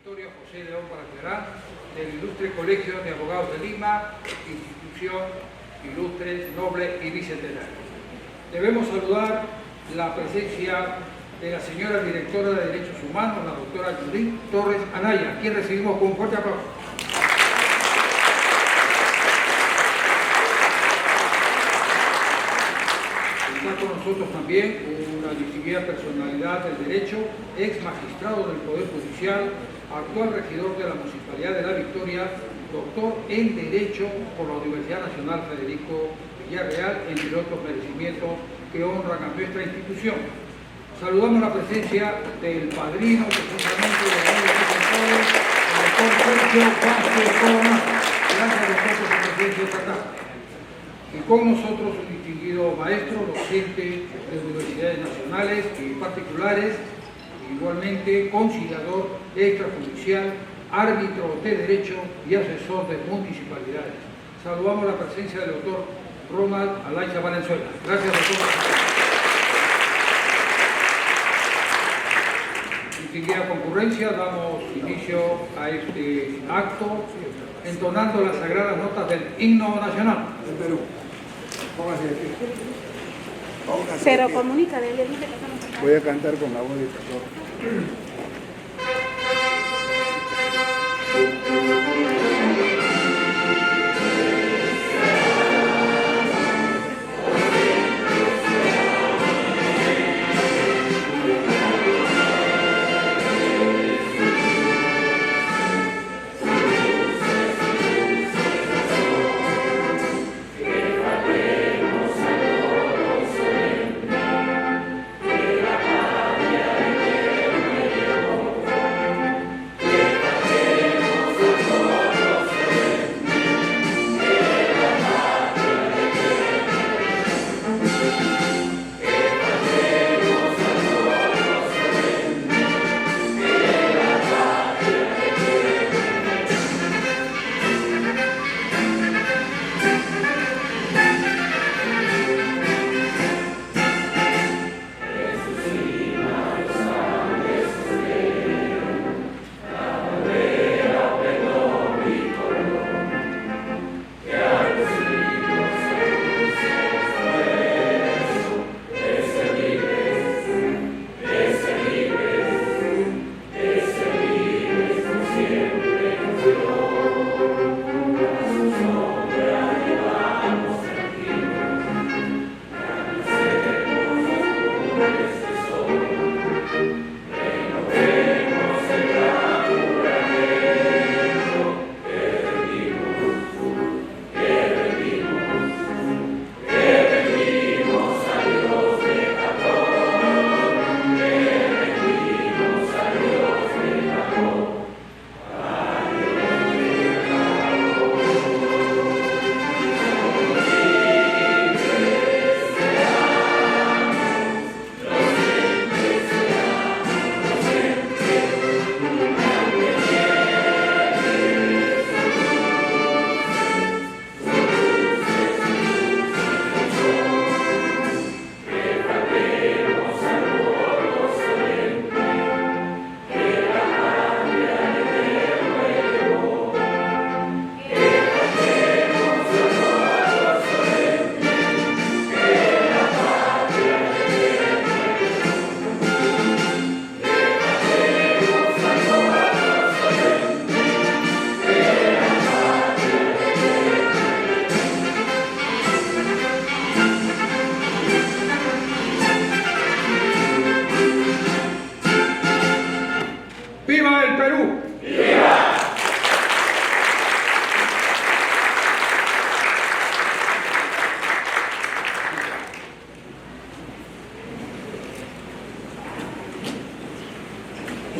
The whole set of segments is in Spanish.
Victoria José León Barquerá, del Ilustre Colegio de Abogados de Lima, institución ilustre, noble y bicentenaria. Debemos saludar la presencia de la señora directora de Derechos Humanos, la doctora Judith Torres Anaya, a quien recibimos con un fuerte aplauso. Está con nosotros también una distinguida personalidad del derecho, ex magistrado del Poder Judicial, actual regidor de la Municipalidad de La Victoria, doctor en Derecho por la Universidad Nacional Federico Villarreal, entre otros merecimientos que honran a nuestra institución. Saludamos la presencia del padrino, precisamente de la Unión de Defensores, el doctor Sergio Vázquez Coronado. Gracias a nosotros por su presencia esta tarde. Y con nosotros un distinguido maestro, docente de universidades nacionales y particulares, igualmente conciliador extrajudicial, árbitro de derecho y asesor de municipalidades. Saludamos la presencia del doctor Ronald Alaiza Valenzuela. Gracias, doctor. Distinguida concurrencia, damos inicio a este acto entonando las sagradas notas del himno nacional del Perú. Póngase de pie. Pero comunica, voy a cantar con la voz de pastor.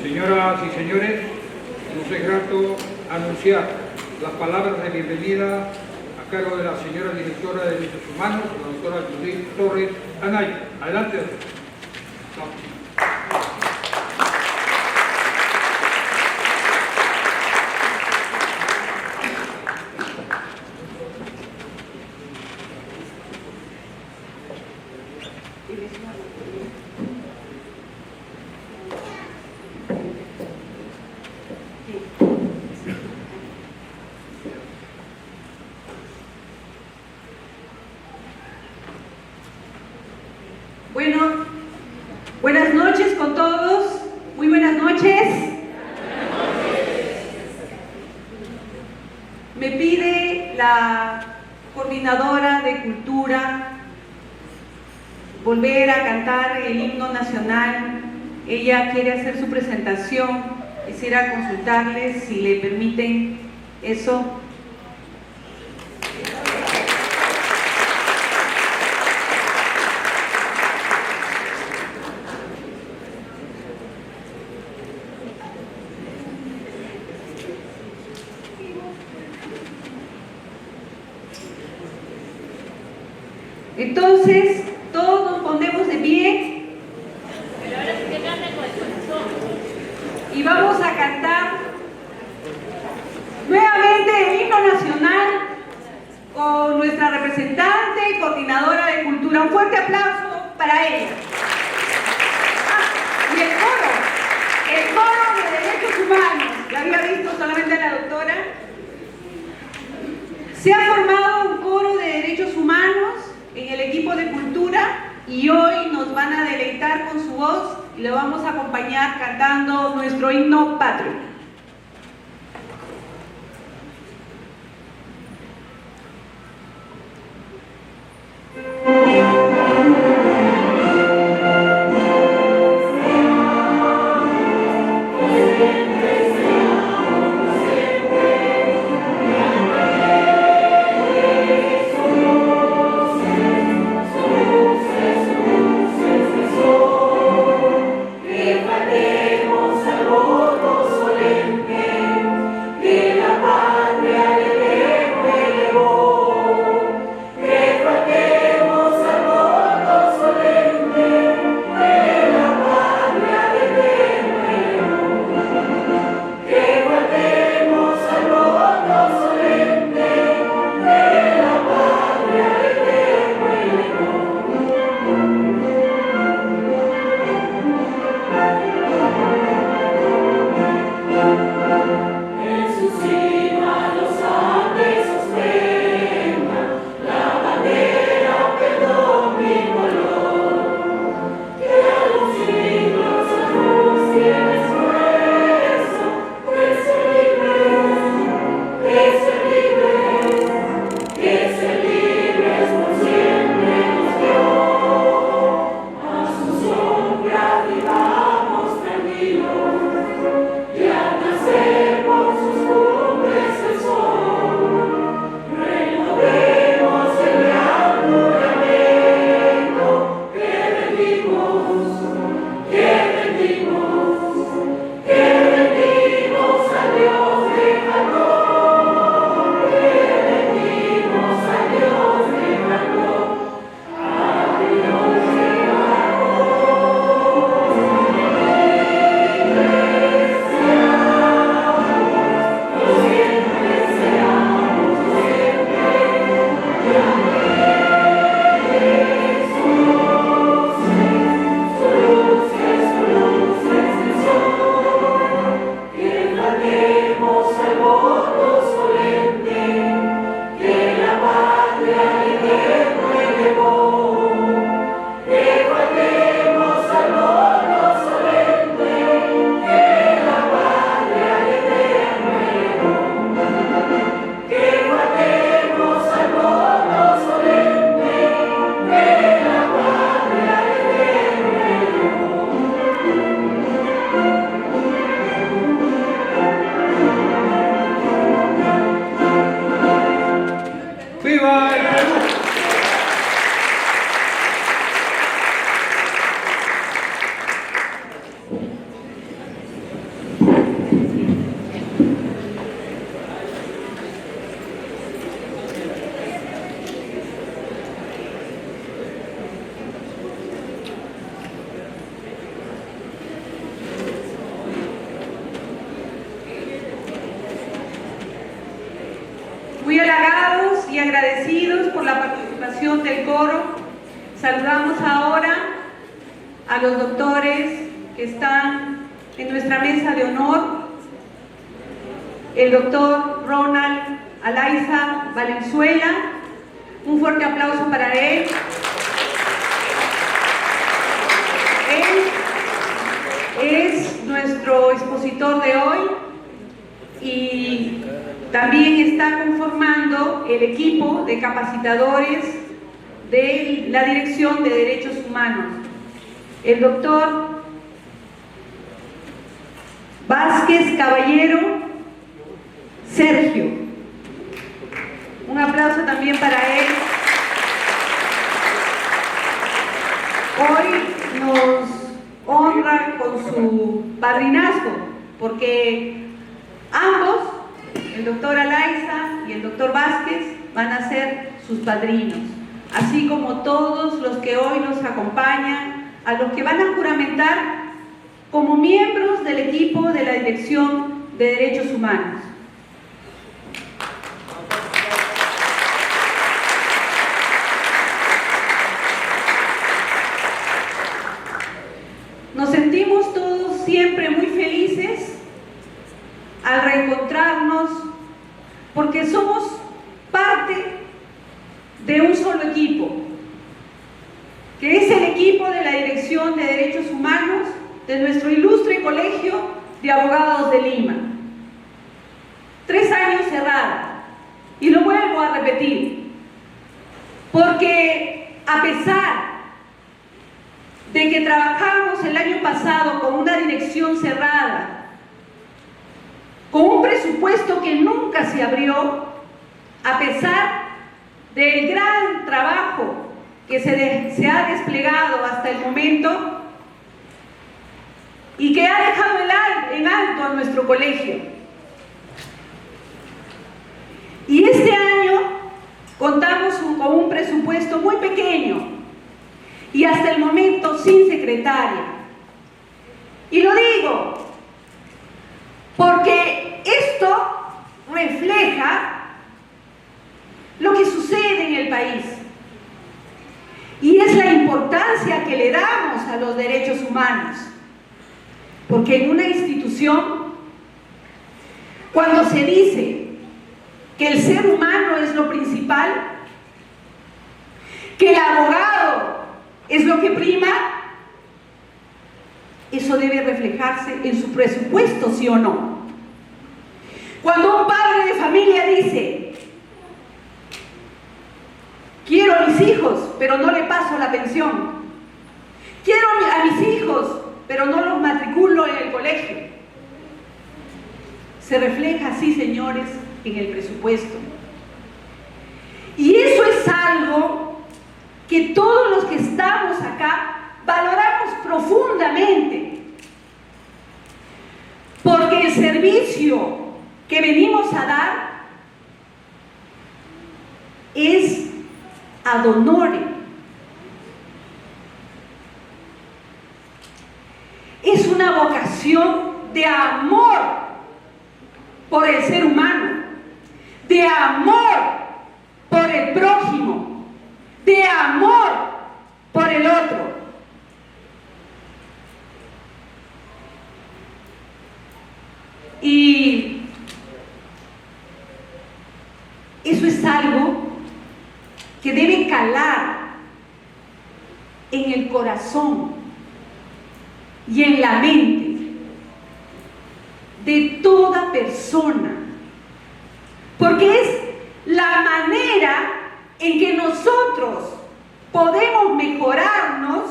Señoras y señores, nos es grato anunciar las palabras de bienvenida a cargo de la señora directora de Derechos Humanos, la doctora Judith Torres Anaya. Adelante, doctor. Bueno, buenas noches con todos. Muy buenas noches. Me pide la coordinadora de cultura volver a cantar el himno nacional. Ella quiere hacer su presentación. Quisiera consultarles si le permiten eso. Entonces, todos nos ponemos de pie y vamos a cantar nuevamente el himno nacional con nuestra representante y coordinadora de cultura. Un fuerte aplauso para ella. Y el coro de derechos humanos, ya había visto solamente la doctora. Se ha formado un coro de derechos humanos en el equipo de cultura y hoy nos van a deleitar con su voz y le vamos a acompañar cantando nuestro himno patrio. Muy halagados y agradecidos por la participación del coro, saludamos ahora a los doctores que están en nuestra mesa de honor. el doctor Ronald Alaiza Valenzuela. Un fuerte aplauso para él. Él es nuestro expositor de hoy y también está conformando el equipo de capacitadores de la Dirección de Derechos Humanos. El doctor Vázquez Caballero Sergio. Un aplauso también para él. Hoy nos honra con su padrinazgo, porque ambos, el doctor Alaiza y el doctor Vázquez, van a ser sus padrinos, así como todos los que hoy nos acompañan, a los que van a juramentar como miembros del equipo de la Dirección de Derechos Humanos. Nos sentimos todos siempre muy felices al reencontrarnos, porque somos parte de un solo equipo, que es el equipo de la Dirección de Derechos Humanos de nuestro ilustre Colegio de Abogados de Lima. 3 años cerrada, y lo vuelvo a repetir, porque a pesar de que trabajamos el año pasado con una dirección cerrada, con un presupuesto que nunca se abrió, a pesar del gran trabajo que se ha desplegado hasta el momento y que ha dejado en alto a nuestro colegio. Y este año contamos con un presupuesto muy pequeño y hasta el momento sin secretaria. Y lo digo porque esto refleja lo que sucede en el país, y es la importancia que le damos a los derechos humanos, porque en una institución, cuando se dice que el ser humano es lo principal, que el abogado es lo que prima, eso debe reflejarse en su presupuesto, ¿sí o no? Cuando un padre de familia dice: quiero a mis hijos, pero no le paso la pensión. Quiero a mis hijos, pero no los matriculo en el colegio. Se refleja así, señores, en el presupuesto. Y eso es algo que todos los que estamos acá valoramos profundamente. Porque el servicio que venimos a dar es ad honorem. Es una vocación de amor por el ser humano, de amor por el prójimo, de amor por el otro. Y eso es algo que debe calar en el corazón y en la mente de toda persona, porque es la manera en que nosotros podemos mejorarnos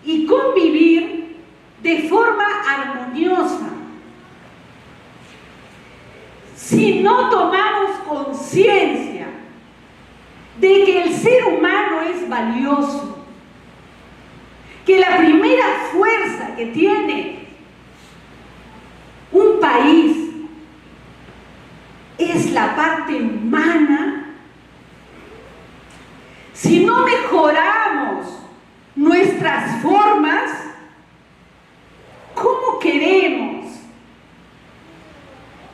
y convivir de forma armoniosa. Si no tomamos conciencia de que el ser humano es valioso, que la primera fuerza que tiene un país es la parte humana, si no mejoramos nuestras formas, ¿cómo queremos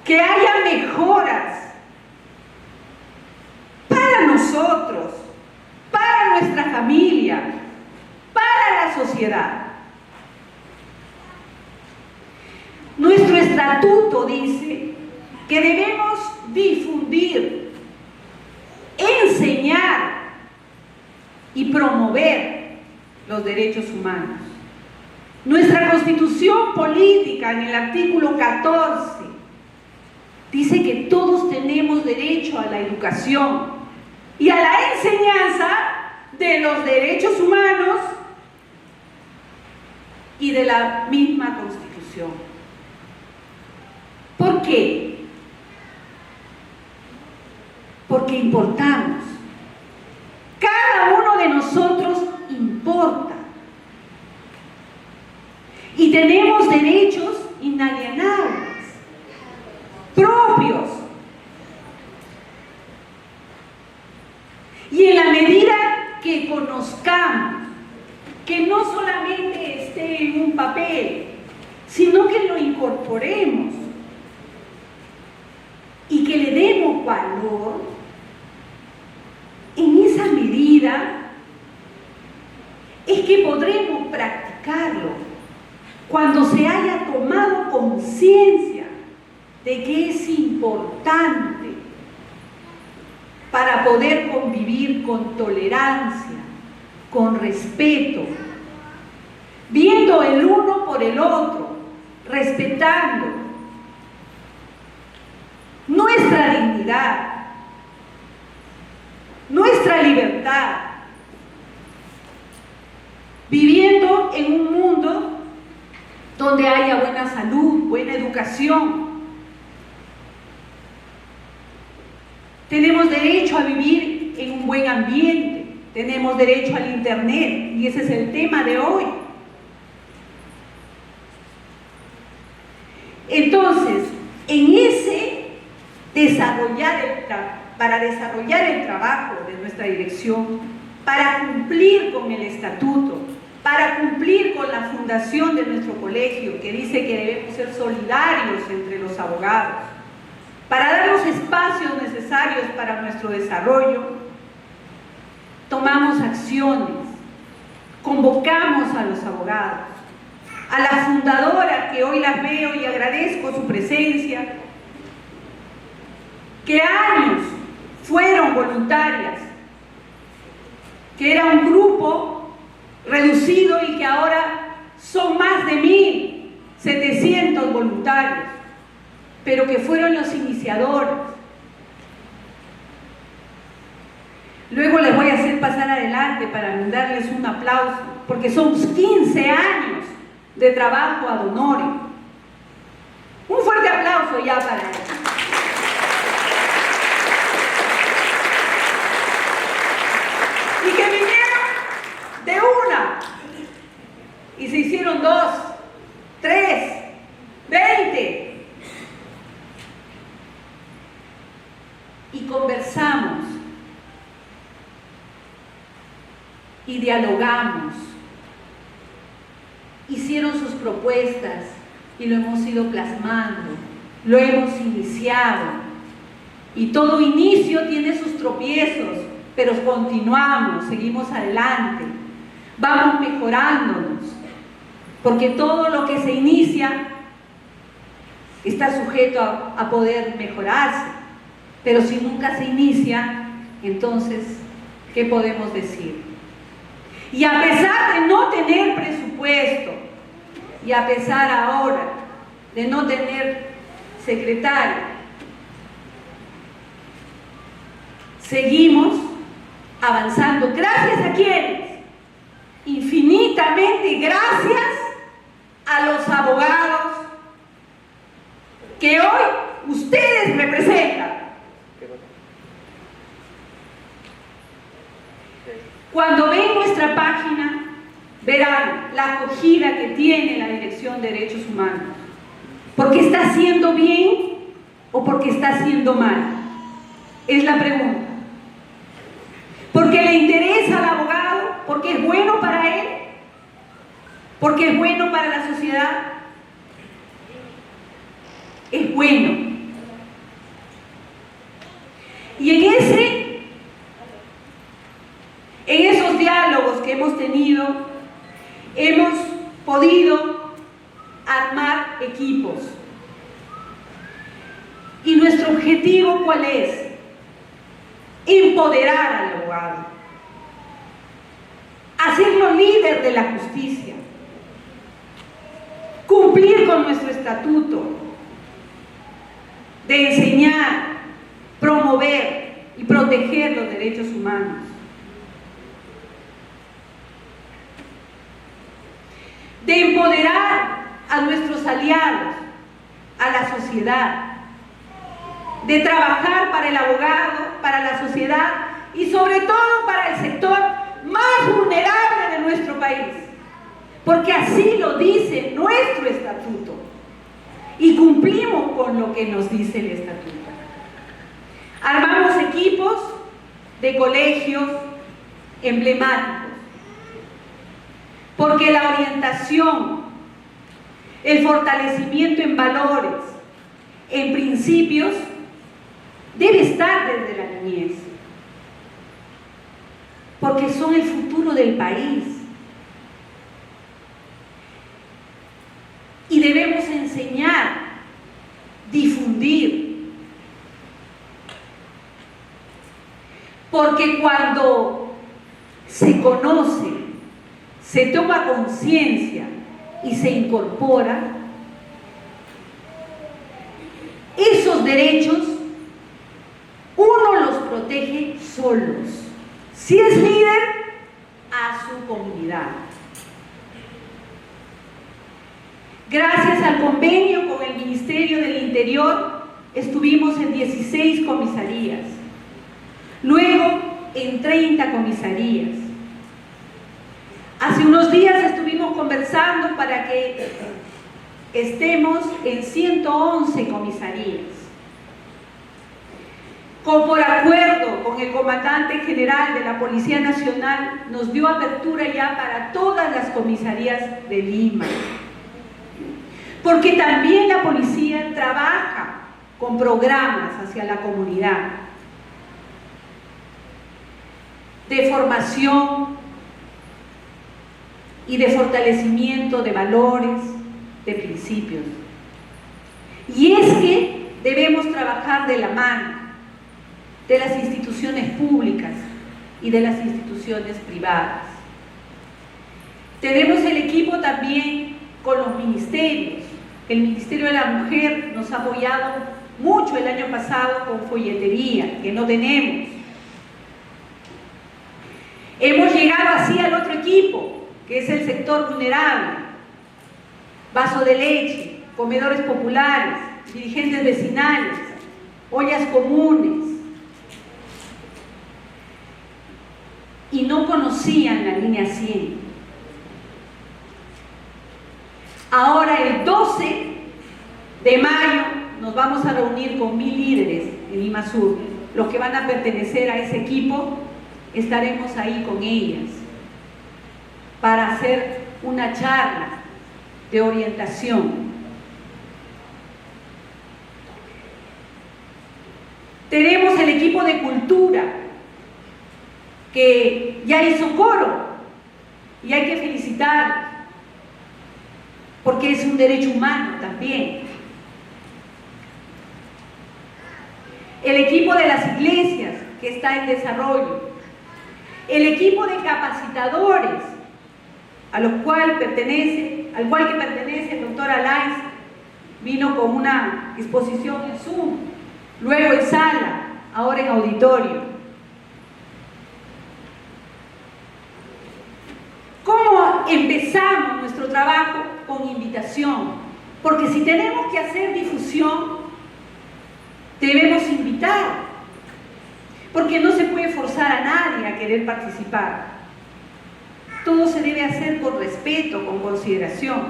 que haya mejoras para nosotros, para nuestra familia, para la sociedad? Nuestro estatuto dice que debemos difundir, enseñar y promover los derechos humanos. Nuestra Constitución política, en el artículo 14, dice que todos tenemos derecho a la educación y a la enseñanza de los derechos humanos y de la misma Constitución. ¿Por qué? Porque importamos. Cada uno de nosotros importa. Y tenemos derechos inalienables, propios. Y en la medida que conozcamos, que no solamente esté en un papel, sino que lo incorporemos y que le demos valor, en esa medida es que podremos practicarlo cuando se haya tomado conciencia de que es importante para poder convivir con tolerancia, con respeto, viendo el uno por el otro, respetando nuestra dignidad, nuestra libertad, viviendo en un mundo donde haya buena salud, buena educación. Tenemos derecho a vivir en un buen ambiente, tenemos derecho al internet, y ese es el tema de hoy. Entonces, en ese para desarrollar el trabajo de nuestra dirección, para cumplir con el estatuto, para cumplir con la fundación de nuestro colegio, que dice que debemos ser solidarios entre los abogados, para dar los espacios necesarios para nuestro desarrollo, tomamos acciones, convocamos a los abogados, a la fundadora, que hoy las veo y agradezco su presencia, que años fueron voluntarias, que era un grupo reducido y que ahora son más de 1.700 voluntarios, pero que fueron los iniciadores. Luego les voy a hacer pasar adelante para darles un aplauso, porque son 15 años de trabajo ad honorem. Un fuerte aplauso ya para ellos. Y que vinieron de una y se hicieron 2, 3, 20 y conversamos y dialogamos, hicieron sus propuestas y lo hemos ido plasmando, lo hemos iniciado, y todo inicio tiene sus tropiezos, pero continuamos, seguimos adelante, vamos mejorándonos, porque todo lo que se inicia está sujeto a poder mejorarse, pero si nunca se inicia, entonces, ¿qué podemos decir? Y a pesar de no tener presupuesto, y a pesar ahora de no tener secretario, seguimos avanzando. ¿Gracias a quiénes? Infinitamente gracias a los abogados que hoy ustedes representan. Cuando ven nuestra página, verán la acogida que tiene la Dirección de Derechos Humanos. ¿Porque está haciendo bien o porque está haciendo mal? Es la pregunta. ¿Porque le interesa al abogado? ¿Porque es bueno para él? ¿Porque es bueno para la sociedad? Es bueno. Y en esos diálogos que hemos tenido, hemos podido armar equipos. ¿Y nuestro objetivo cuál es? Empoderar al abogado, hacerlo líder de la justicia, cumplir con nuestro estatuto de enseñar, promover y proteger los derechos humanos. De empoderar a nuestros aliados, a la sociedad, de trabajar para el abogado, para la sociedad y sobre todo para el sector más vulnerable de nuestro país, porque así lo dice nuestro estatuto y cumplimos con lo que nos dice el estatuto. Armamos equipos de colegios emblemáticos, porque la orientación, el fortalecimiento en valores, en principios, debe estar desde la niñez, porque son el futuro del país. Y debemos enseñar, difundir, porque cuando se conoce, se toma conciencia y se incorpora, esos derechos uno los protege solos. Si es líder, a su comunidad. Gracias al convenio con el Ministerio del Interior, estuvimos en 16 comisarías, luego en 30 comisarías. Hace unos días estuvimos conversando para que estemos en 111 comisarías. Por acuerdo con el comandante general de la Policía Nacional, nos dio apertura ya para todas las comisarías de Lima. Porque también la policía trabaja con programas hacia la comunidad de formación y de fortalecimiento de valores, de principios. Y es que debemos trabajar de la mano de las instituciones públicas y de las instituciones privadas. Tenemos el equipo también con los ministerios. El Ministerio de la Mujer nos ha apoyado mucho el año pasado con folletería, que no tenemos. Hemos llegado así al otro equipo, que es el sector vulnerable: vaso de leche, comedores populares, dirigentes vecinales, ollas comunes. Y no conocían la línea 100. Ahora el 12 de mayo nos vamos a reunir con 1000 líderes en Lima Sur. Los que van a pertenecer a ese equipo, estaremos ahí con ellas para hacer una charla de orientación. Tenemos el equipo de cultura, que ya hizo coro y hay que felicitarlos, porque es un derecho humano también. El equipo de las iglesias, que está en desarrollo. El equipo de capacitadores, al cual que pertenece el doctor Alaiz, vino con una exposición en Zoom, luego en sala, ahora en auditorio. ¿Cómo empezamos nuestro trabajo? Con invitación, porque si tenemos que hacer difusión, debemos invitar, porque no se puede forzar a nadie a querer participar. Todo se debe hacer con respeto, con consideración.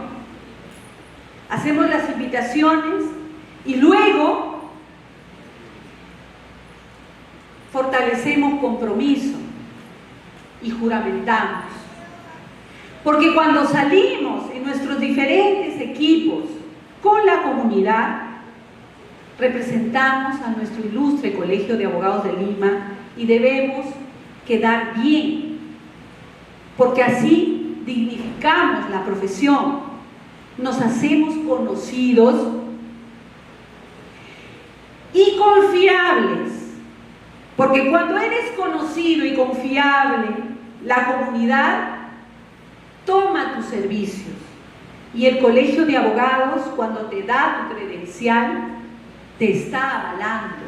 Hacemos las invitaciones y luego fortalecemos compromiso y juramentamos. Porque cuando salimos en nuestros diferentes equipos con la comunidad, representamos a nuestro ilustre Colegio de Abogados de Lima y debemos quedar bien, porque así dignificamos la profesión, nos hacemos conocidos y confiables, porque cuando eres conocido y confiable, la comunidad toma tus servicios, y el Colegio de Abogados, cuando te da tu credencial, te está avalando,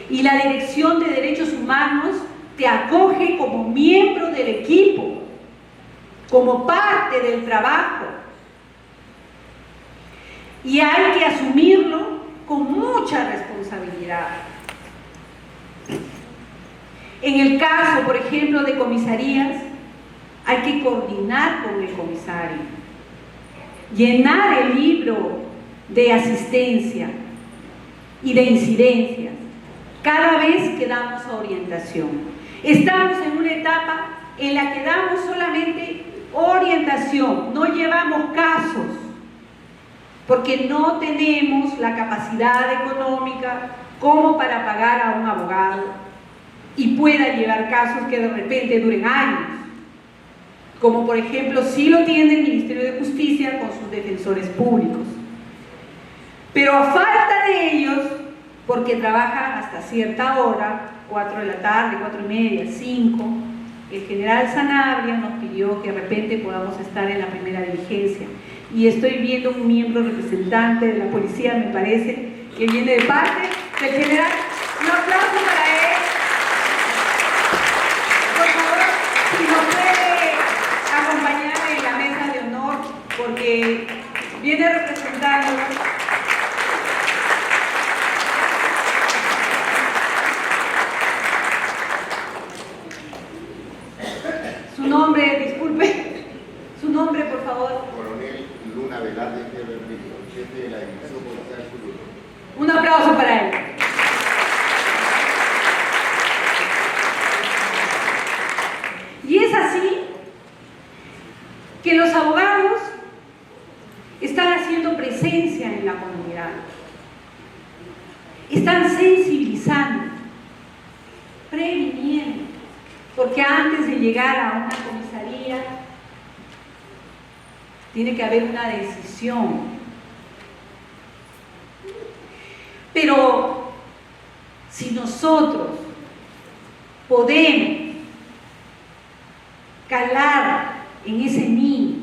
y la Dirección de Derechos Humanos te acoge como miembro del equipo, como parte del trabajo, y hay que asumirlo con mucha responsabilidad. En el caso, por ejemplo, de comisarías, hay que coordinar con el comisario, llenar el libro de asistencia y de incidencias cada vez que damos orientación. Estamos en una etapa en la que damos solamente orientación, no llevamos casos, porque no tenemos la capacidad económica como para pagar a un abogado y pueda llevar casos que de repente duren años, como por ejemplo sí lo tiene el Ministerio de Justicia con sus defensores públicos. Pero a falta de ellos, porque trabajan hasta cierta hora, 4 de la tarde, 4:30, 5, el general Sanabria nos pidió que de repente podamos estar en la primera diligencia. Y estoy viendo un miembro representante de la policía, me parece, que viene de parte del general. Un aplauso para él. Por favor, si nos puede acompañar en la mesa de honor, porque viene representando. Su nombre, disculpe, su nombre, por favor. Coronel Luna Velarde Bermillo, jefe de la División Policial Sur. Un aplauso para él. Y es así que los abogados están haciendo presencia en la comunidad, están sensibilizando, previniendo, porque antes de llegar a una comisaría tiene que haber una decisión. Pero si nosotros podemos calar en ese niño,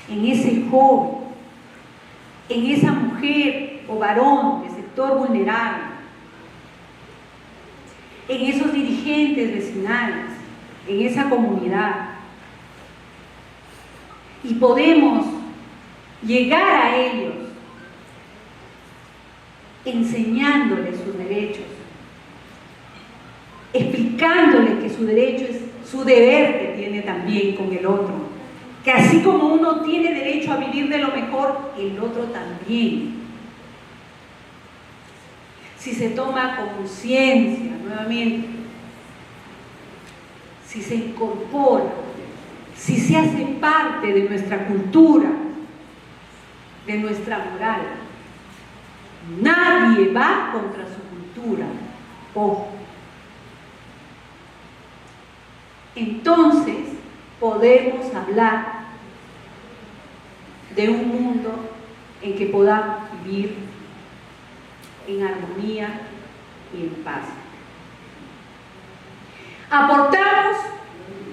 en ese joven, en esa mujer o varón del sector vulnerable, en esos dirigentes vecinales, en esa comunidad, y podemos llegar a ellos enseñándoles sus derechos, explicándoles que su derecho es su deber que tiene también con el otro, que así como uno tiene derecho a vivir de lo mejor, el otro también. Si se toma conciencia nuevamente, si se incorpora, si se hace parte de nuestra cultura, de nuestra moral, nadie va contra su cultura. Ojo. Entonces podemos hablar de un mundo en que podamos vivir en armonía y en paz. Aportamos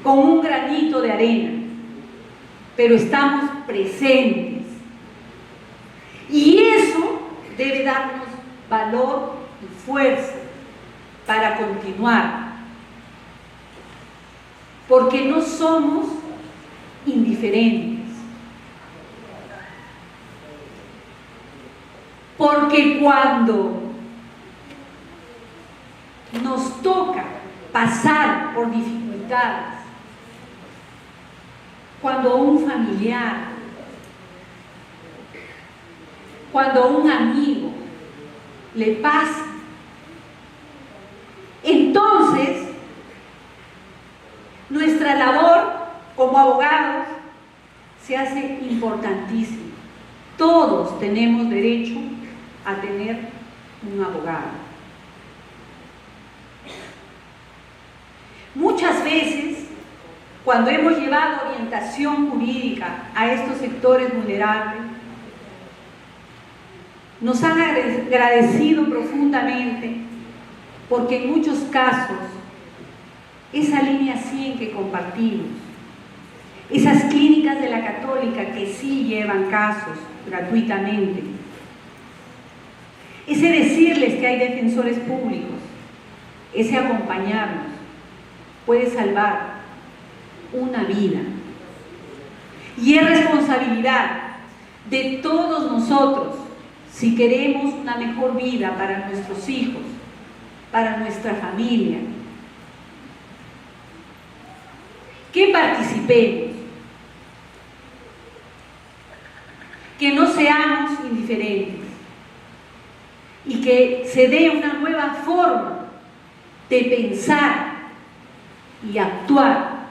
con un granito de arena, pero estamos presentes. Y eso debe darnos valor y fuerza para continuar, porque no somos indiferentes, porque cuando nos toca pasar por dificultades, cuando un familiar, cuando un amigo le pasa, entonces nuestra labor como abogados se hace importantísima. Todos tenemos derecho a tener un abogado. Muchas veces, cuando hemos llevado orientación jurídica a estos sectores vulnerables, nos han agradecido profundamente porque en muchos casos esa línea 100 que compartimos, esas clínicas de la Católica que sí llevan casos gratuitamente, ese decirles que hay defensores públicos, ese acompañarnos, puede salvar una vida. Y es responsabilidad de todos nosotros, si queremos una mejor vida para nuestros hijos, para nuestra familia, que participemos, que no seamos indiferentes y que se dé una nueva forma de pensar y actuar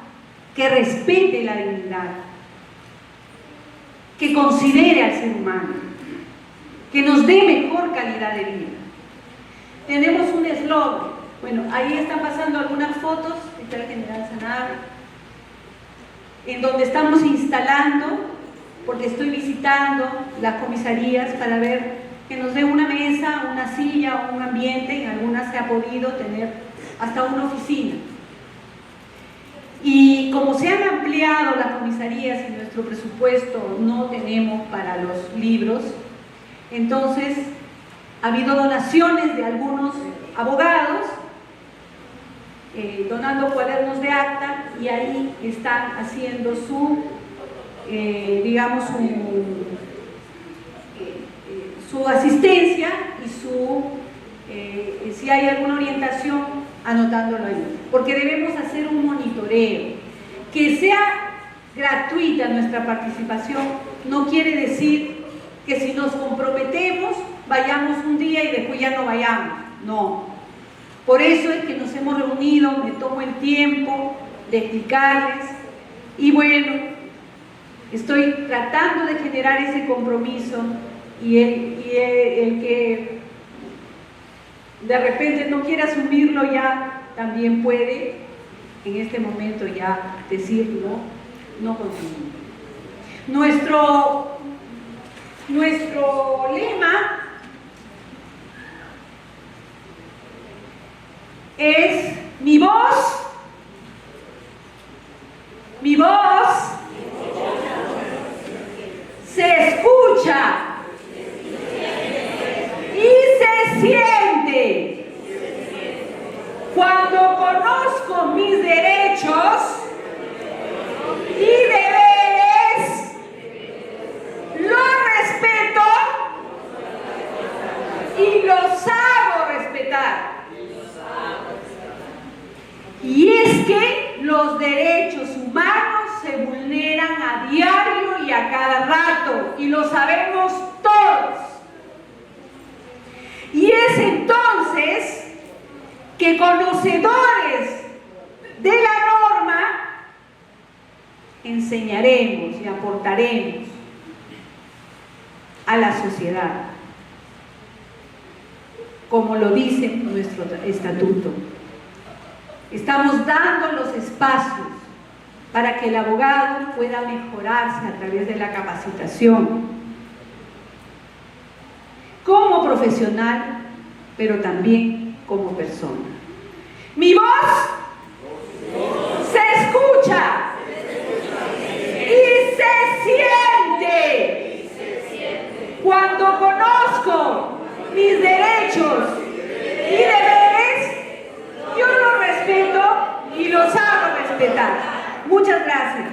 que respete la dignidad, que considere al ser humano, que nos dé mejor calidad de vida. Tenemos un eslogan, bueno, ahí están pasando algunas fotos, está el general Sanabria, en donde estamos instalando, porque estoy visitando las comisarías para ver que nos dé una mesa, una silla, un ambiente. En algunas se ha podido tener hasta una oficina. Y como se han ampliado las comisarías y nuestro presupuesto no tenemos para los libros, entonces ha habido donaciones de algunos abogados donando cuadernos de acta, y ahí están haciendo su, digamos, su asistencia y si hay alguna orientación, anotándolo ahí. Porque debemos hacer un monitoreo. Que sea gratuita nuestra participación no quiere decir que si nos comprometemos vayamos un día y después ya no vayamos. No. Por eso es que nos hemos reunido, me tomo el tiempo de explicarles, y bueno, estoy tratando de generar ese compromiso, y el que de repente no quiera asumirlo ya también puede en este momento ya decir no continúo. Nuestro lema es mi voz se escucha y se siente. Cuando conozco mis derechos y deberes, los respeto y los hago respetar. Y es que los derechos humanos se vulneran a diario y a cada rato, y lo sabemos todos. Y es entonces que, conocedores de la norma, enseñaremos y aportaremos a la sociedad, como lo dice nuestro estatuto. Estamos dando los espacios para que el abogado pueda mejorarse a través de la capacitación como profesional, pero también como persona. Mi voz se escucha y se siente. Cuando conozco mis derechos y deberes, yo los respeto y los hago respetar. Muchas gracias.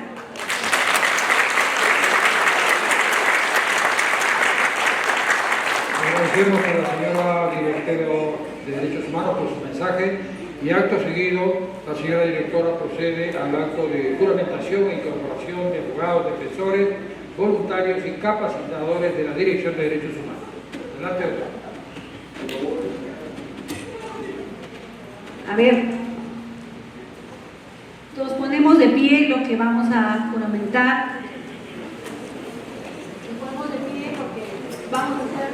Agradecemos a la señora directora de Derechos Humanos por su mensaje, y acto seguido la señora directora procede al acto de juramentación e incorporación de abogados, defensores, voluntarios y capacitadores de la Dirección de Derechos Humanos. Adelante, doctora. A ver, nos ponemos de pie lo que vamos a juramentar. Nos ponemos de pie porque vamos a ser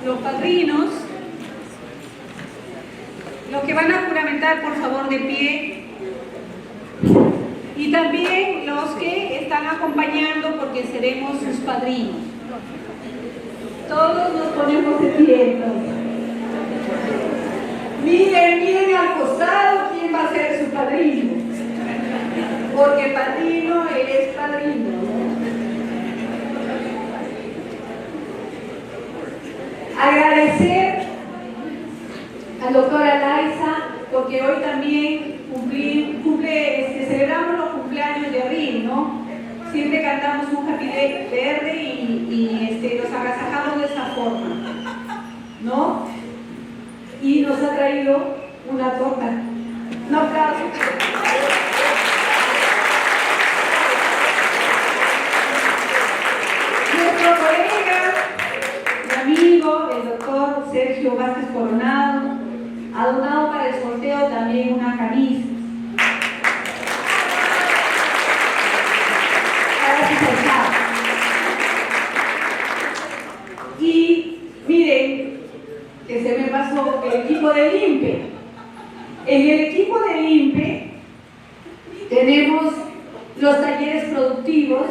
los padrinos. Los que van a juramentar, por favor, de pie. Y también los que están acompañando, porque seremos sus padrinos. Todos nos ponemos de pie entonces. Miren bien al costado quién va a ser su padrino. Porque padrino, él es padrino. Agradecer al doctor Alaiza, porque hoy también celebramos los cumpleaños de abril, ¿no? Siempre cantamos un Happy Day verde y los agasajamos de esa forma, ¿no? Y nos ha traído una torta. Un aplauso. Nuestro colega y amigo, el doctor Sergio Vázquez Coronado, ha donado para el sorteo también una camisa. Y miren, que se me pasó el equipo del INPE. En el equipo del INPE tenemos los talleres productivos,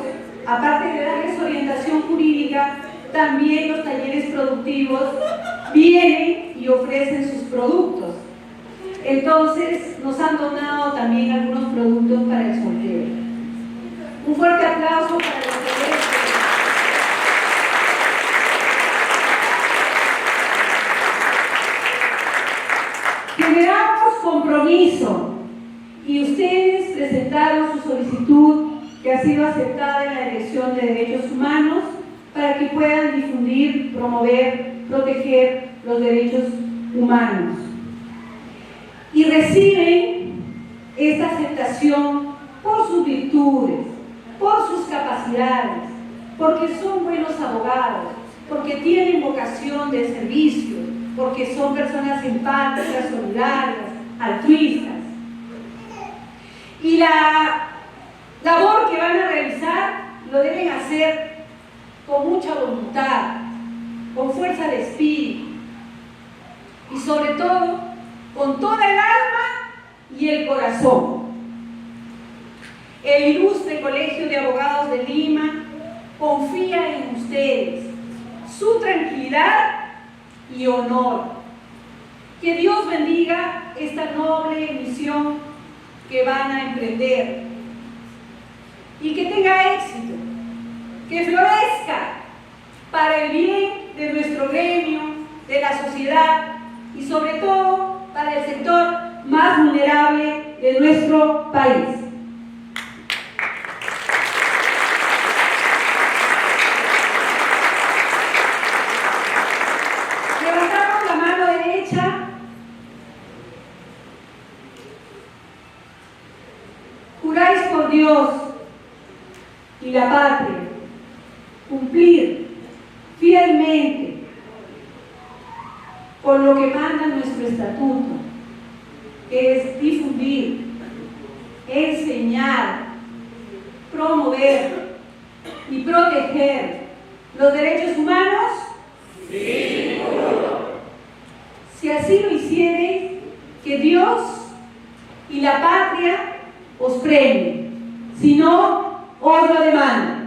aparte de darles orientación jurídica, también los talleres productivos vienen y ofrecen sus productos. Entonces nos han donado también algunos productos para el sorteo. Un fuerte aplauso para los talleres. Generamos compromiso y ustedes presentaron su solicitud que ha sido aceptada en la Dirección de Derechos Humanos para que puedan difundir, promover, proteger los derechos humanos. Y reciben esta aceptación por sus virtudes, por sus capacidades, porque son buenos abogados, porque tienen vocación de servicio, porque son personas empáticas, solidarias, altruistas. Y la labor que van a realizar lo deben hacer con mucha voluntad, con fuerza de espíritu y sobre todo con toda el alma y el corazón. El ilustre Colegio de Abogados de Lima confía en ustedes, su tranquilidad y honor. Que Dios bendiga esta noble misión que van a emprender y que tenga éxito, que florezca para el bien de nuestro gremio, de la sociedad y sobre todo para el sector más vulnerable de nuestro país. Levantamos la mano derecha. Juráis por Dios y la patria cumplir fielmente con lo que manda nuestro estatuto, que es difundir, enseñar, promover y proteger los derechos humanos. Sí. Si así lo hiciereis, que Dios y la patria os premien, si no, os lo demandan.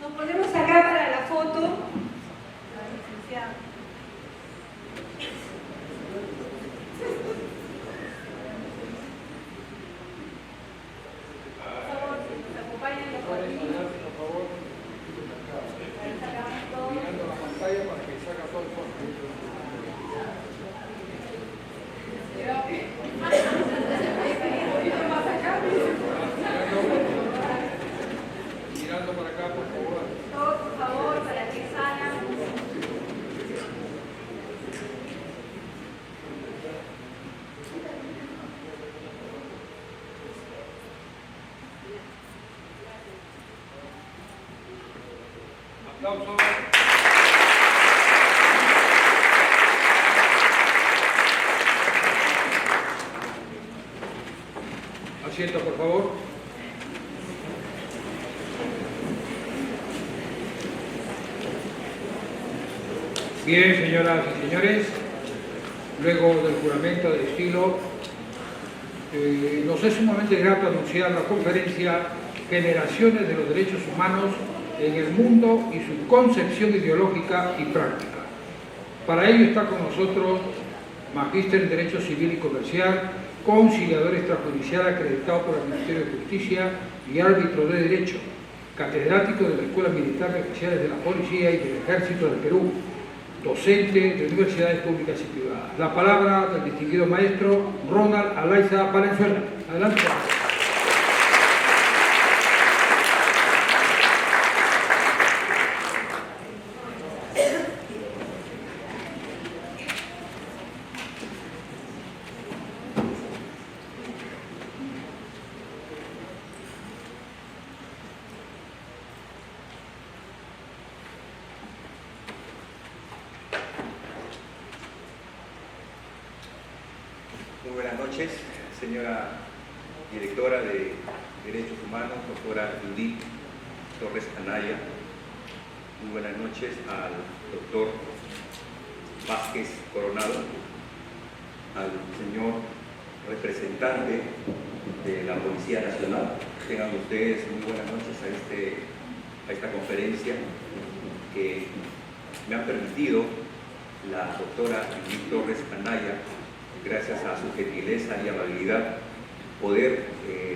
Nos ponemos acá para la foto. Mirando para acá, por favor. Todos, por favor, para que salgan. Aplausos. Asiento, por favor. Bien, señoras y señores, luego del juramento del estilo, nos es sumamente grato anunciar la conferencia Generaciones de los Derechos Humanos en el Mundo y su concepción ideológica y práctica. Para ello está con nosotros magíster en Derecho Civil y Comercial, conciliador extrajudicial acreditado por el Ministerio de Justicia y árbitro de Derecho, catedrático de la Escuela Militar de Oficiales de la Policía y del Ejército del Perú, docente de universidades públicas y privadas. La palabra del distinguido maestro Ronald Alaiza Valenzuela. Adelante. Muy buenas noches, señora directora de Derechos Humanos, doctora Judith Torres Anaya. Muy buenas noches al doctor Vázquez Coronado, al señor representante de la Policía Nacional. Tengan ustedes muy buenas noches a esta conferencia que me ha permitido la doctora Judith Torres Anaya, gracias a su gentileza y amabilidad, poder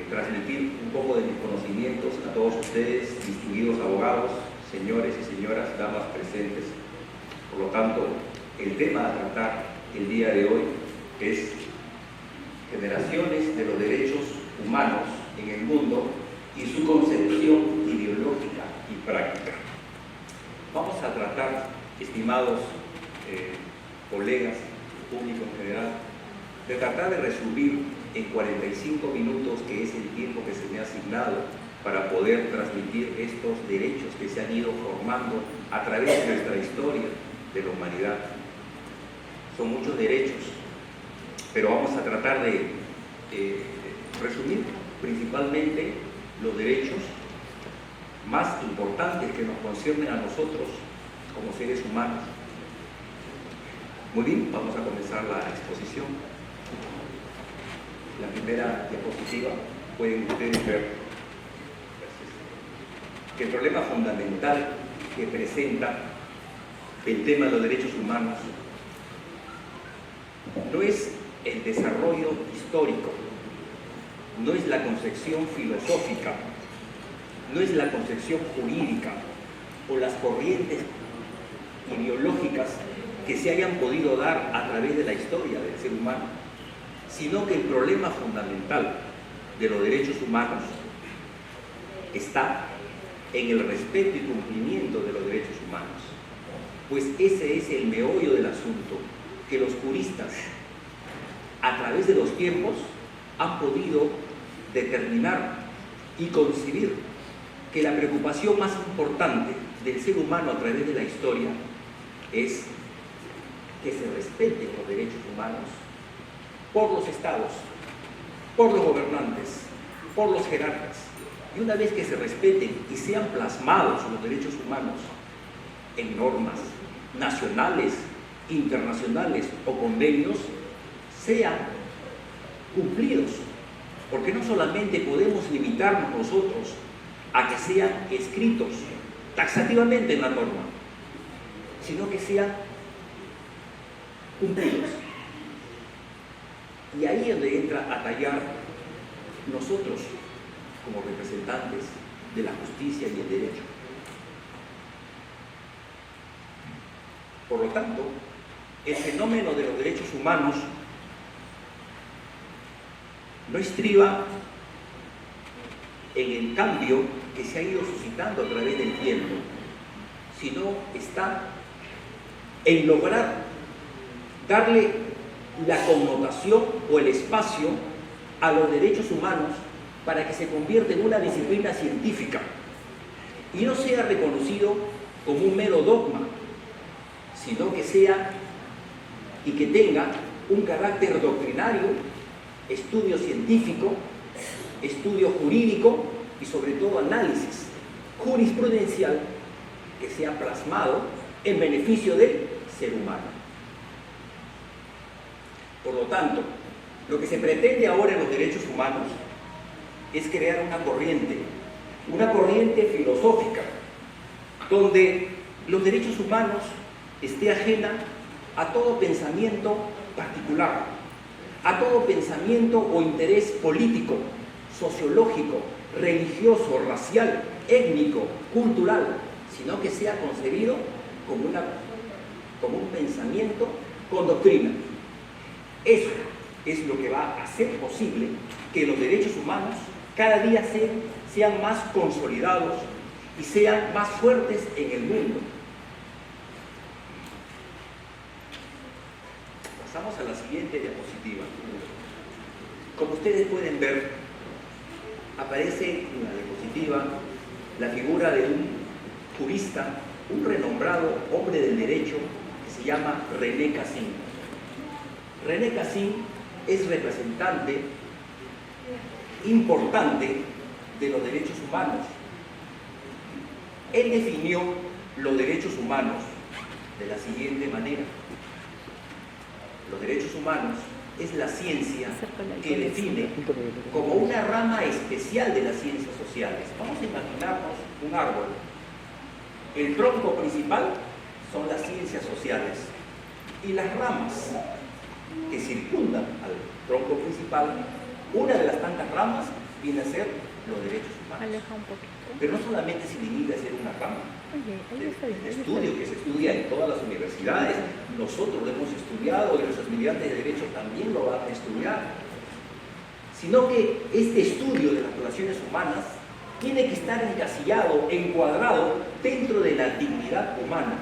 transmitir un poco de mis conocimientos a todos ustedes, distinguidos abogados, señores y señoras, damas presentes. Por lo tanto, el tema a tratar el día de hoy es generaciones de los derechos humanos en el mundo y su concepción ideológica y práctica. Vamos a tratar, estimados colegas, público en general, de tratar de resumir en 45 minutos, que es el tiempo que se me ha asignado para poder transmitir estos derechos que se han ido formando a través de nuestra historia de la humanidad. Son muchos derechos, pero vamos a tratar de resumir principalmente los derechos más importantes que nos conciernen a nosotros como seres humanos. Muy bien, vamos a comenzar la exposición. La primera diapositiva, pueden ustedes ver que el problema fundamental que presenta el tema de los derechos humanos no es el desarrollo histórico, no es la concepción filosófica, no es la concepción jurídica o las corrientes ideológicas que se hayan podido dar a través de la historia del ser humano, sino que el problema fundamental de los derechos humanos está en el respeto y cumplimiento de los derechos humanos. Pues ese es el meollo del asunto, que los juristas, a través de los tiempos, han podido determinar y concebir que la preocupación más importante del ser humano a través de la historia es que se respeten los derechos humanos por los estados, por los gobernantes, por los jerarcas. Y una vez que se respeten y sean plasmados los derechos humanos en normas nacionales, internacionales o convenios, sean cumplidos. Porque no solamente podemos limitarnos nosotros a que sean escritos taxativamente en la norma, sino que sean cumplidos. Y ahí es donde entra a tallar nosotros como representantes de la justicia y el derecho. Por lo tanto, el fenómeno de los derechos humanos no estriba en el cambio que se ha ido suscitando a través del tiempo, sino está en lograr darle la connotación o el espacio a los derechos humanos para que se convierta en una disciplina científica y no sea reconocido como un mero dogma, sino que sea y que tenga un carácter doctrinario, estudio científico, estudio jurídico y sobre todo análisis jurisprudencial que sea plasmado en beneficio del ser humano. Por lo tanto, lo que se pretende ahora en los derechos humanos es crear una corriente filosófica, donde los derechos humanos esté ajena a todo pensamiento particular, a todo pensamiento o interés político, sociológico, religioso, racial, étnico, cultural, sino que sea concebido como un pensamiento con doctrina. Eso es lo que va a hacer posible que los derechos humanos cada día sean más consolidados y sean más fuertes en el mundo. Pasamos a la siguiente diapositiva. Como ustedes pueden ver, aparece en la diapositiva la figura de un jurista, un renombrado hombre del derecho que se llama René Cassin. René Cassin es representante importante de los derechos humanos. Él definió los derechos humanos de la siguiente manera. Los derechos humanos es la ciencia que define como una rama especial de las ciencias sociales. Vamos a imaginarnos un árbol. El tronco principal son las ciencias sociales y las ramas que circundan al tronco principal, una de las tantas ramas viene a ser los derechos humanos. Pero no solamente se limita a ser una rama. El estudio que se estudia en todas las universidades, nosotros lo hemos estudiado y los estudiantes de Derecho también lo van a estudiar, sino que este estudio de las relaciones humanas tiene que estar encasillado, encuadrado dentro de la dignidad humana,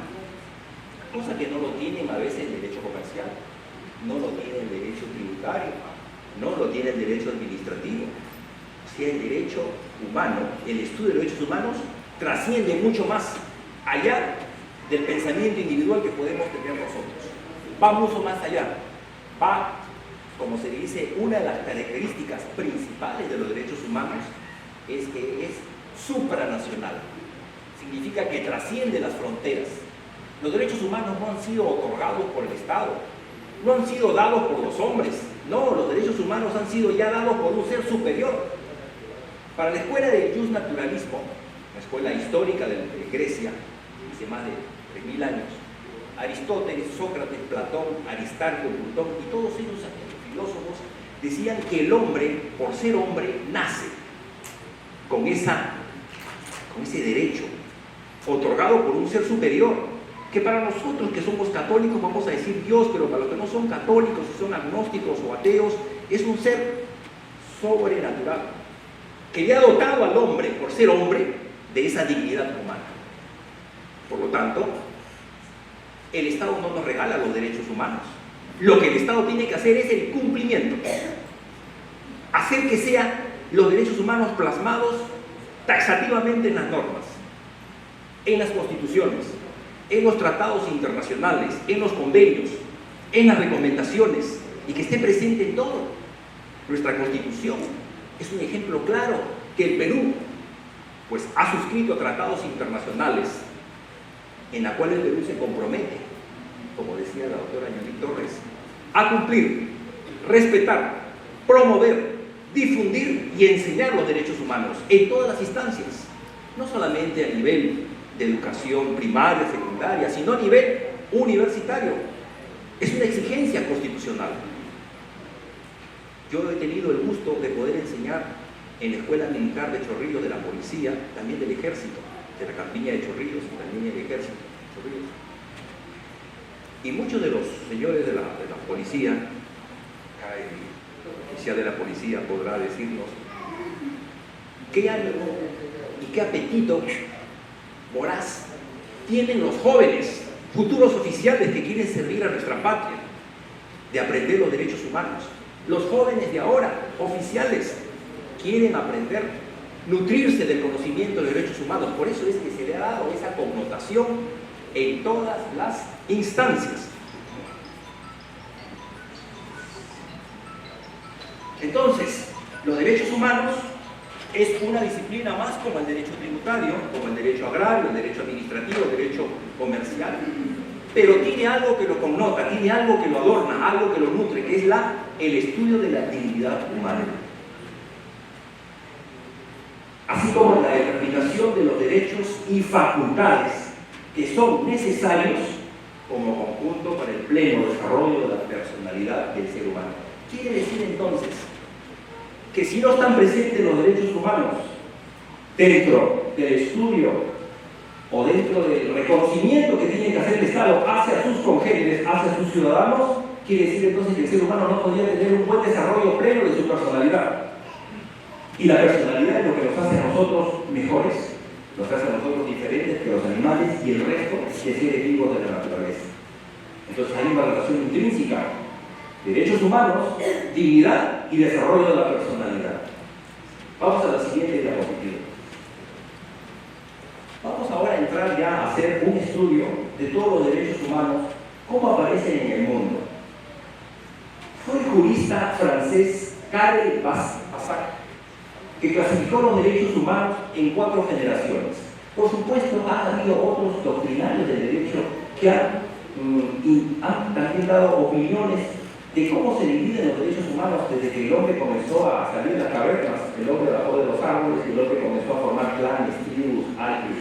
cosa que no lo tienen a veces el derecho comercial, no lo tiene el derecho tributario, no lo tiene el derecho administrativo. O sea, el derecho humano, el estudio de los derechos humanos trasciende mucho más allá del pensamiento individual que podemos tener nosotros. Va mucho más allá. Va, como se dice, una de las características principales de los derechos humanos es que es supranacional. Significa que trasciende las fronteras. Los derechos humanos no han sido otorgados por el Estado, no han sido dados por los hombres. No, los derechos humanos han sido ya dados por un ser superior. Para la escuela del justnaturalismo, la escuela histórica de Grecia, hace más de 3.000 años, Aristóteles, Sócrates, Platón, Aristarco, Plutón y todos ellos filósofos decían que el hombre, por ser hombre, nace con ese derecho otorgado por un ser superior, que para nosotros que somos católicos vamos a decir Dios, pero para los que no son católicos, si son agnósticos o ateos, es un ser sobrenatural, que le ha dotado al hombre, por ser hombre, de esa dignidad humana. Por lo tanto, el Estado no nos regala los derechos humanos. Lo que el Estado tiene que hacer es el cumplimiento, hacer que sean los derechos humanos plasmados taxativamente en las normas, en las constituciones, en los tratados internacionales, en los convenios, en las recomendaciones, y que esté presente en todo. Nuestra Constitución es un ejemplo claro que el Perú pues ha suscrito tratados internacionales en la cual el Perú se compromete, como decía la doctora Ñaní Torres, a cumplir, respetar, promover, difundir y enseñar los derechos humanos en todas las instancias, no solamente a nivel de educación primaria, secundaria, sino a nivel universitario. Es una exigencia constitucional. Yo he tenido el gusto de poder enseñar en la Escuela Militar de Chorrillos de la Policía, también del Ejército, de la Campiña de Chorrillos y también del Ejército de Chorrillos. Y muchos de los señores de la policía, acá el oficial de la policía podrá decirnos qué ánimo y qué apetito voraz tienen los jóvenes, futuros oficiales que quieren servir a nuestra patria, de aprender los derechos humanos. Los jóvenes de ahora, oficiales, quieren aprender, nutrirse del conocimiento de derechos humanos. Por eso es que se le ha dado esa connotación en todas las instancias. Entonces, los derechos humanos es una disciplina más como el derecho tributario, como el derecho agrario, el derecho administrativo, el derecho comercial. pero tiene algo que lo connota, tiene algo que lo adorna, algo que lo nutre, que es el estudio de la dignidad humana. Así como la determinación de los derechos y facultades que son necesarios como conjunto para el pleno desarrollo de la personalidad del ser humano. Quiere decir entonces que si no están presentes los derechos humanos dentro del estudio o dentro del reconocimiento que tiene que hacer el Estado hacia sus congéneres, hacia sus ciudadanos, quiere decir entonces que el ser humano no podría tener un buen desarrollo pleno de su personalidad. Y la personalidad es lo que nos hace a nosotros mejores, nos hace a nosotros diferentes que los animales y el resto de seres vivos de la naturaleza. Entonces hay una relación intrínseca: derechos humanos, dignidad y desarrollo de la personalidad. Vamos a la siguiente diapositiva. Vamos ahora a entrar ya a hacer un estudio de todos los derechos humanos, cómo aparecen en el mundo. Fue el jurista francés Karl Bassac que clasificó los derechos humanos en 4 generaciones. Por supuesto, ha habido otros doctrinarios del derecho que han también dado opiniones de cómo se dividen los derechos humanos desde que el hombre comenzó a salir de las cavernas, el hombre bajó de los árboles, el hombre comenzó a formar clanes, tribus, alques,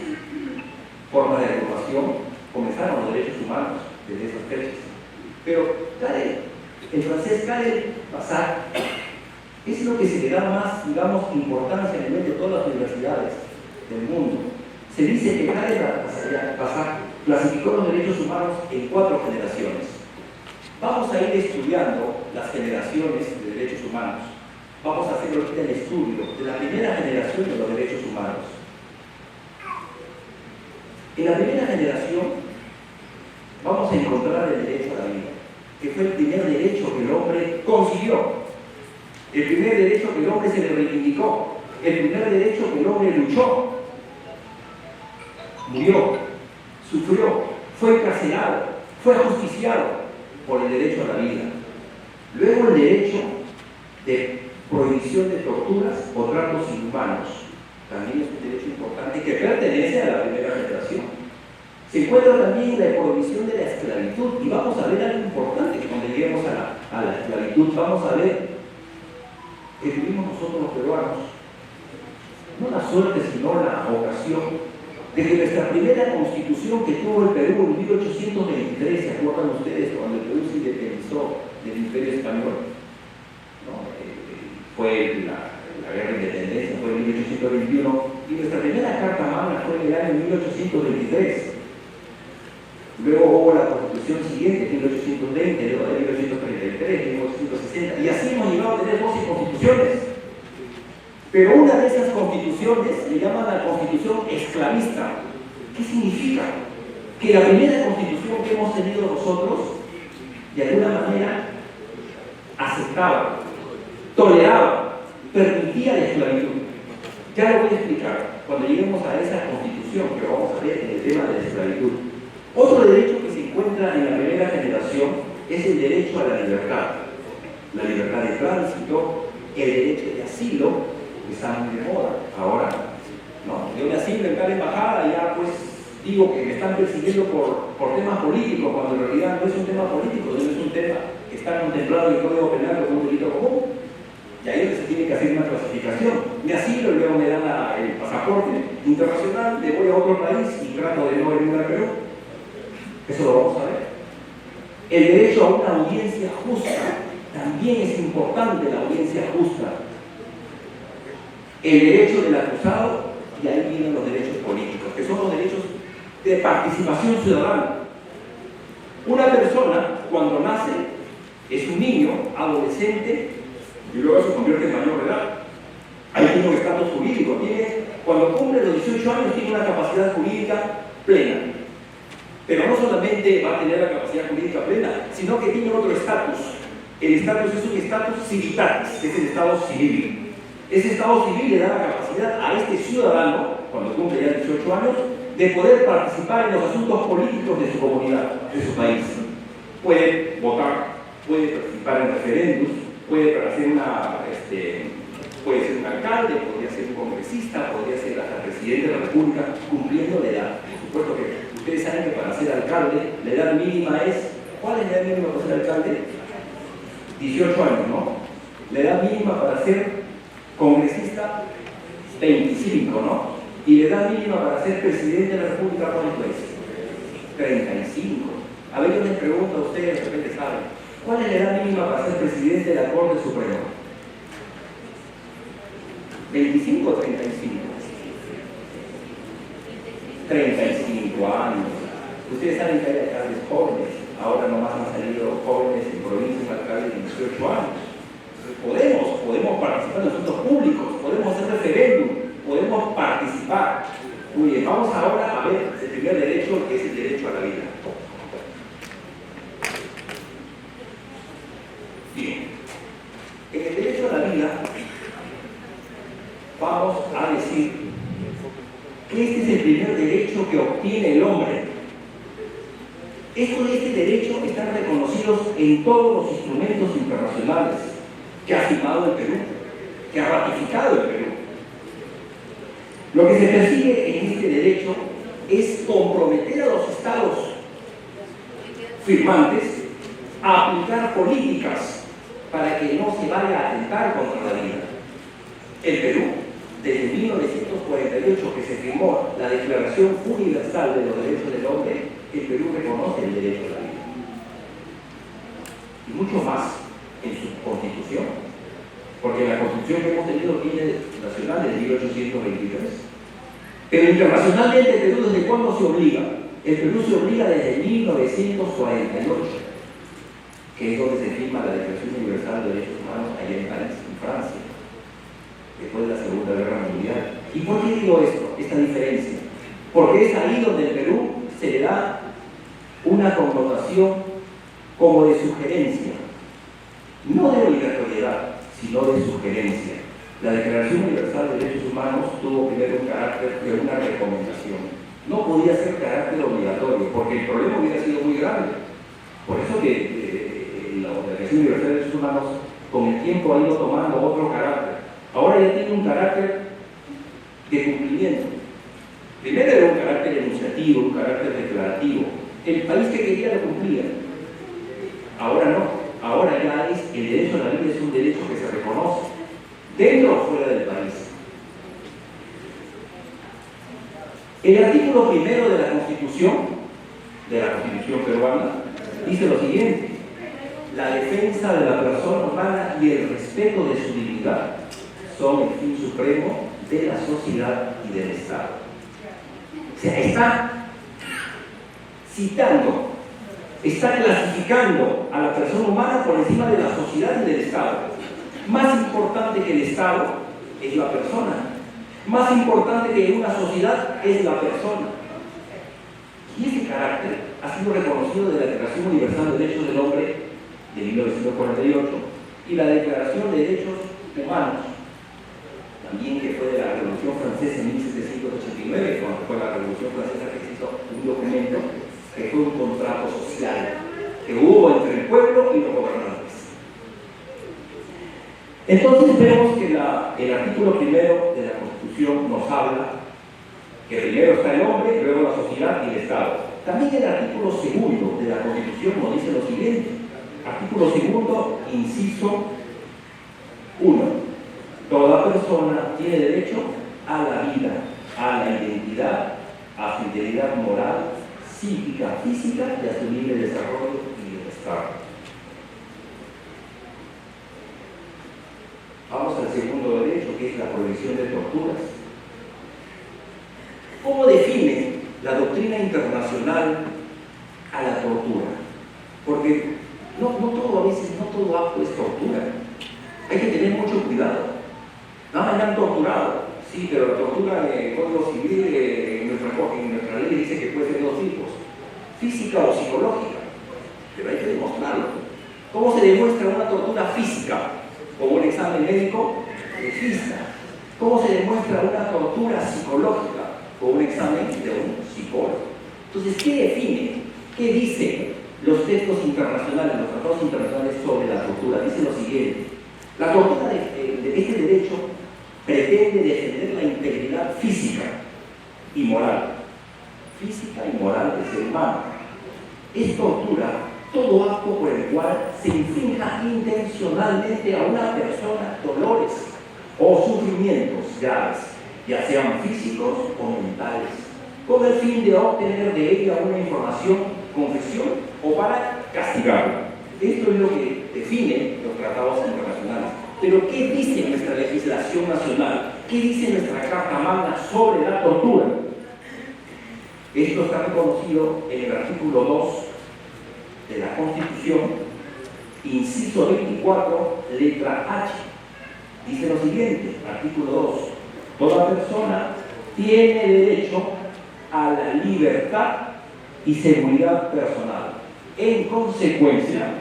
formas de agrupación. Comenzaron los derechos humanos desde esas fechas. Pero el francés Karl Bassac es lo que se le da más, digamos, importancia a nivel de todas las universidades del mundo. Se dice que Karl Bassac clasificó los derechos humanos en 4 generaciones. Vamos a ir estudiando las generaciones de derechos humanos. Vamos a hacer ahorita el estudio de la primera generación de los derechos humanos. En la primera generación vamos a encontrar el derecho a la vida, que fue el primer derecho que el hombre consiguió. El primer derecho que el hombre se le reivindicó, el primer derecho que el hombre luchó, murió, sufrió, fue encarcelado, fue ajusticiado por el derecho a la vida. Luego el derecho de prohibición de torturas o tratos inhumanos, también es un derecho importante que pertenece a la primera generación. Se encuentra también la prohibición de la esclavitud, y vamos a ver algo importante que cuando lleguemos a la esclavitud vamos a ver que tuvimos nosotros los peruanos, no la suerte sino la ocasión de que nuestra primera constitución que tuvo el Perú en 1823, ¿se acuerdan ustedes cuando el Perú se independizó del Imperio Español? ¿No? Fue la guerra de independencia, fue en 1821, y nuestra primera carta magna fue en el año 1823. Luego hubo la constitución siguiente, 1820, luego de 1833, 1860, y así hemos llegado a tener 12 constituciones. Pero una de esas constituciones le llaman la constitución esclavista. ¿Qué significa? Que la primera constitución que hemos tenido nosotros, de alguna manera, aceptaba, toleraba, permitía la esclavitud. Ya lo voy a explicar cuando lleguemos a esa constitución que vamos a ver en el tema de la esclavitud. Otro derecho que se encuentra en la primera generación es el derecho a la libertad. La libertad de tránsito, el derecho de asilo, que está muy de moda ahora, ¿no? Yo me asilo en tal embajada y ya pues digo que me están persiguiendo por temas políticos, cuando en realidad no es un tema político, no es un tema que está contemplado en el Código Penal como un delito común. Y ahí es que se tiene que hacer una clasificación. Me asilo y luego me dan el pasaporte internacional, le voy a otro país y trato de no venir a Perú. Eso lo vamos a ver. El derecho a una audiencia justa, también es importante la audiencia justa. El derecho del acusado, y ahí vienen los derechos políticos, que son los derechos de participación ciudadana. Una persona, cuando nace, es un niño, adolescente, y luego se convierte en mayor de edad. Ahí tiene un estatus jurídico, cuando cumple los 18 años tiene una capacidad jurídica plena. Pero no solamente va a tener la capacidad jurídica plena, sino que tiene otro estatus. El estatus es un estatus civitatis, que es el estado civil. Ese estado civil le da la capacidad a este ciudadano, cuando cumple ya 18 años, de poder participar en los asuntos políticos de su comunidad, de su país. Puede votar, puede participar en referendos, puede ser un alcalde, podría ser un congresista, podría ser hasta presidente de la República, cumpliendo la edad. Por supuesto que Ustedes saben que para ser alcalde, la edad mínima es... ¿Cuál es la edad mínima para ser alcalde? 18 años, ¿no? La edad mínima para ser congresista, 25, ¿no? Y la edad mínima para ser presidente de la República, ¿cuánto es? 35. A ver, yo les pregunto a ustedes, de repente saben, ¿cuál es la edad mínima para ser presidente de la Corte Suprema? ¿25 o 35? 35 años. Ustedes saben que hay alcaldes jóvenes, ahora nomás han salido jóvenes en provincias, alcaldes de 18 años. Podemos participar en asuntos públicos, podemos hacer referéndum, podemos participar. Muy bien, vamos ahora a ver el primer derecho, que es el derecho a la vida. Bien, en el derecho a la vida vamos a decir que este es el primer derecho que obtiene el hombre. Estos de este derecho están reconocidos en todos los instrumentos internacionales que ha firmado el Perú, que ha ratificado el Perú. Lo que se persigue en este derecho es comprometer a los estados firmantes a aplicar políticas para que no se vaya a atentar contra la vida. El Perú, desde 1948, que se firmó la Declaración Universal de los Derechos del Hombre, el Perú reconoce el derecho a la vida. Y mucho más en su Constitución, porque la Constitución que hemos tenido aquí nacional es de 1823. Pero internacionalmente el Perú, ¿desde cuándo se obliga? El Perú se obliga desde 1948, que es donde se firma la Declaración Universal de Derechos Humanos allá en París, en Francia, después de la Segunda Guerra Mundial. ¿Y por qué digo esto, esta diferencia? Porque es ahí donde el Perú se le da una connotación como de sugerencia, no de obligatoriedad, sino de sugerencia. La Declaración Universal de Derechos Humanos tuvo primero un carácter de una recomendación. No podía ser carácter obligatorio, porque el problema hubiera sido muy grande. Por eso que la Declaración Universal de Derechos Humanos con el tiempo ha ido tomando otro carácter. Ahora ya tiene un carácter de cumplimiento. Primero era un carácter enunciativo, un carácter declarativo. El país que quería lo cumplía. Ahora no. Ahora ya es el derecho a la vida, es un derecho que se reconoce dentro o fuera del país. El artículo primero de la Constitución peruana dice lo siguiente: la defensa de la persona humana y el respeto de su dignidad son el fin supremo de la sociedad y del Estado. O sea, está citando, está clasificando a la persona humana por encima de la sociedad y del Estado. Más importante que el Estado es la persona. Más importante que una sociedad es la persona. Y ese carácter ha sido reconocido de la Declaración Universal de Derechos del Hombre de 1948 y la Declaración de Derechos Humanos, también que fue de la Revolución Francesa en 1789, cuando fue la Revolución Francesa, que se hizo un documento que fue un contrato social que hubo entre el pueblo y los gobernantes. Entonces vemos que el artículo primero de la Constitución nos habla que primero está el hombre, luego la sociedad y el Estado. También el artículo segundo de la Constitución nos dice lo siguiente. Artículo segundo, inciso 1. Toda persona tiene derecho a la vida, a la identidad, a su integridad moral, psíquica, física y a su libre desarrollo y bienestar. Vamos al segundo derecho, que es la prohibición de torturas. ¿Cómo define la doctrina internacional a la tortura? Porque no todo a veces, no todo acto es tortura. Hay que tener mucho cuidado. Nada me han torturado, sí, pero la tortura en el Código Civil, en nuestra ley dice que puede ser de dos tipos: física o psicológica. Pero hay que demostrarlo. ¿Cómo se demuestra una tortura física? Con un examen médico legista. ¿Cómo se demuestra una tortura psicológica? Con un examen de un psicólogo. Entonces, ¿qué define? ¿Qué dicen los textos internacionales, los tratados internacionales sobre la tortura? Dice lo siguiente: la tortura de este derecho pretende defender la integridad física y moral. física y moral del ser humano. Es tortura todo acto por el cual se infrinja intencionalmente a una persona dolores o sufrimientos graves, ya sean físicos o mentales, con el fin de obtener de ella una información, confesión o para castigarla. Esto es lo que define los tratados internacionales. Pero ¿qué dice nuestra legislación nacional? ¿Qué dice nuestra Carta Magna sobre la tortura? Esto está reconocido en el artículo 2 de la Constitución, inciso 24, letra H. Dice lo siguiente, artículo 2: toda persona tiene derecho a la libertad y seguridad personal. En consecuencia,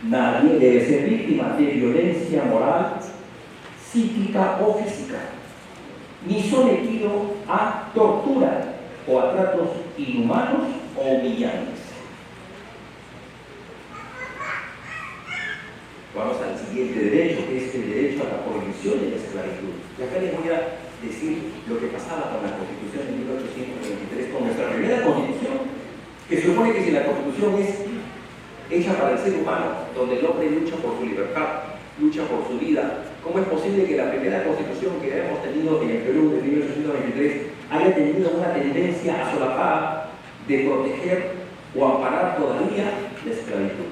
nadie debe ser víctima de violencia moral, psíquica o física, ni sometido a tortura o a tratos inhumanos o humillantes. Vamos al siguiente derecho, que es el derecho a la prohibición de la esclavitud. Y acá les voy a decir lo que pasaba con la Constitución de 1823, con nuestra primera Constitución, que supone que si la Constitución es hecha para el ser humano, donde el hombre lucha por su libertad, lucha por su vida, ¿cómo es posible que la primera Constitución que hemos tenido en el Perú de 1823 haya tenido una tendencia a solapar de proteger o amparar todavía la esclavitud?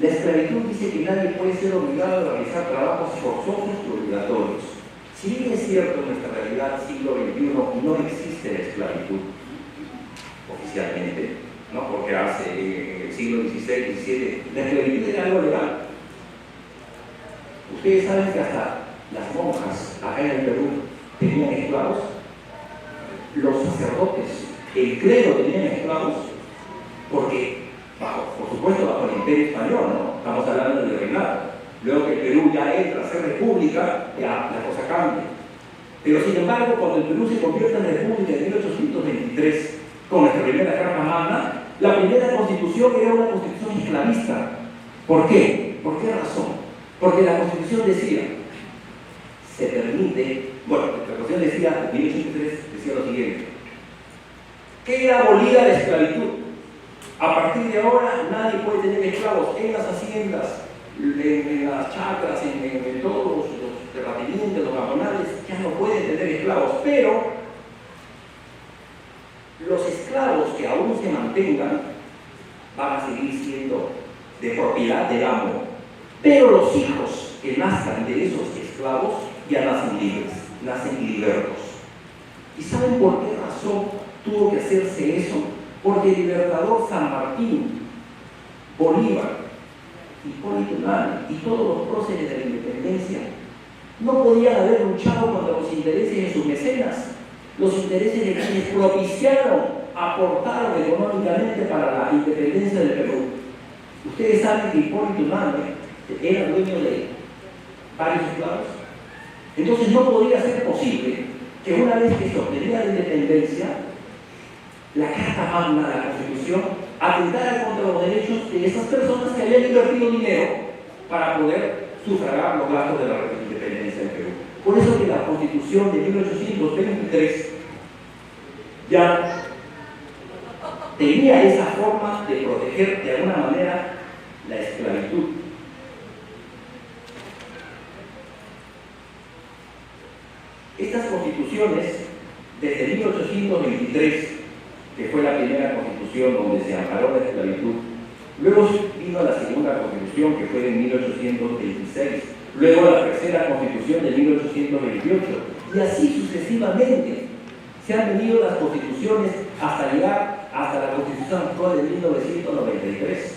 La esclavitud dice que nadie puede ser obligado a realizar trabajos forzosos o obligatorios. Si bien es cierto, en nuestra realidad, siglo XXI, no existe la esclavitud oficialmente, ¿no? Porque hace en el siglo XVI, XVII, la esclavitud era algo legal. Ustedes saben que hasta las monjas acá en el Perú tenían esclavos, los sacerdotes, el clero tenían esclavos, porque por supuesto bajo el Imperio Español, ¿no? Estamos hablando del reinado. Luego que el Perú ya entra a ser república, ya la cosa cambia. Pero sin embargo, cuando el Perú se convierte en república en 1823, con nuestra primera Carta Magna, la primera constitución era una constitución esclavista. ¿Por qué? ¿Por qué razón? Porque la constitución decía, se permite, bueno, la constitución decía, en 1823, decía lo siguiente: queda abolida la esclavitud. A partir de ahora nadie puede tener esclavos en las haciendas, en las chacras, en todos los terratenientes, los laborales, ya no pueden tener esclavos, pero los esclavos que aún se mantengan van a seguir siendo de propiedad del amo, pero los hijos que nazcan de esos esclavos ya nacen libres, nacen libertos. ¿Y saben por qué razón tuvo que hacerse eso? Porque el libertador San Martín, Bolívar, Hipólito Unanue y todos los próceres de la independencia no podían haber luchado contra los intereses de sus mecenas, los intereses de quienes propiciaron, aportaron económicamente para la independencia del Perú. Ustedes saben que Hipólito Unanue era dueño de varios esclavos. Entonces no podía ser posible que una vez que se obtenía la independencia, la Carta Magna de la Constitución atentara contra los derechos de esas personas que habían invertido dinero para poder sufragar los gastos de la independencia del Perú. Por eso que la Constitución de 1823 ya tenía esa forma de proteger de alguna manera la esclavitud. Estas constituciones, desde 1823, que fue la primera constitución donde se amparó la esclavitud, luego vino la segunda constitución, que fue de 1826, luego la tercera constitución de 1828, y así sucesivamente se han venido las constituciones hasta llegar hasta la constitución actual de 1993.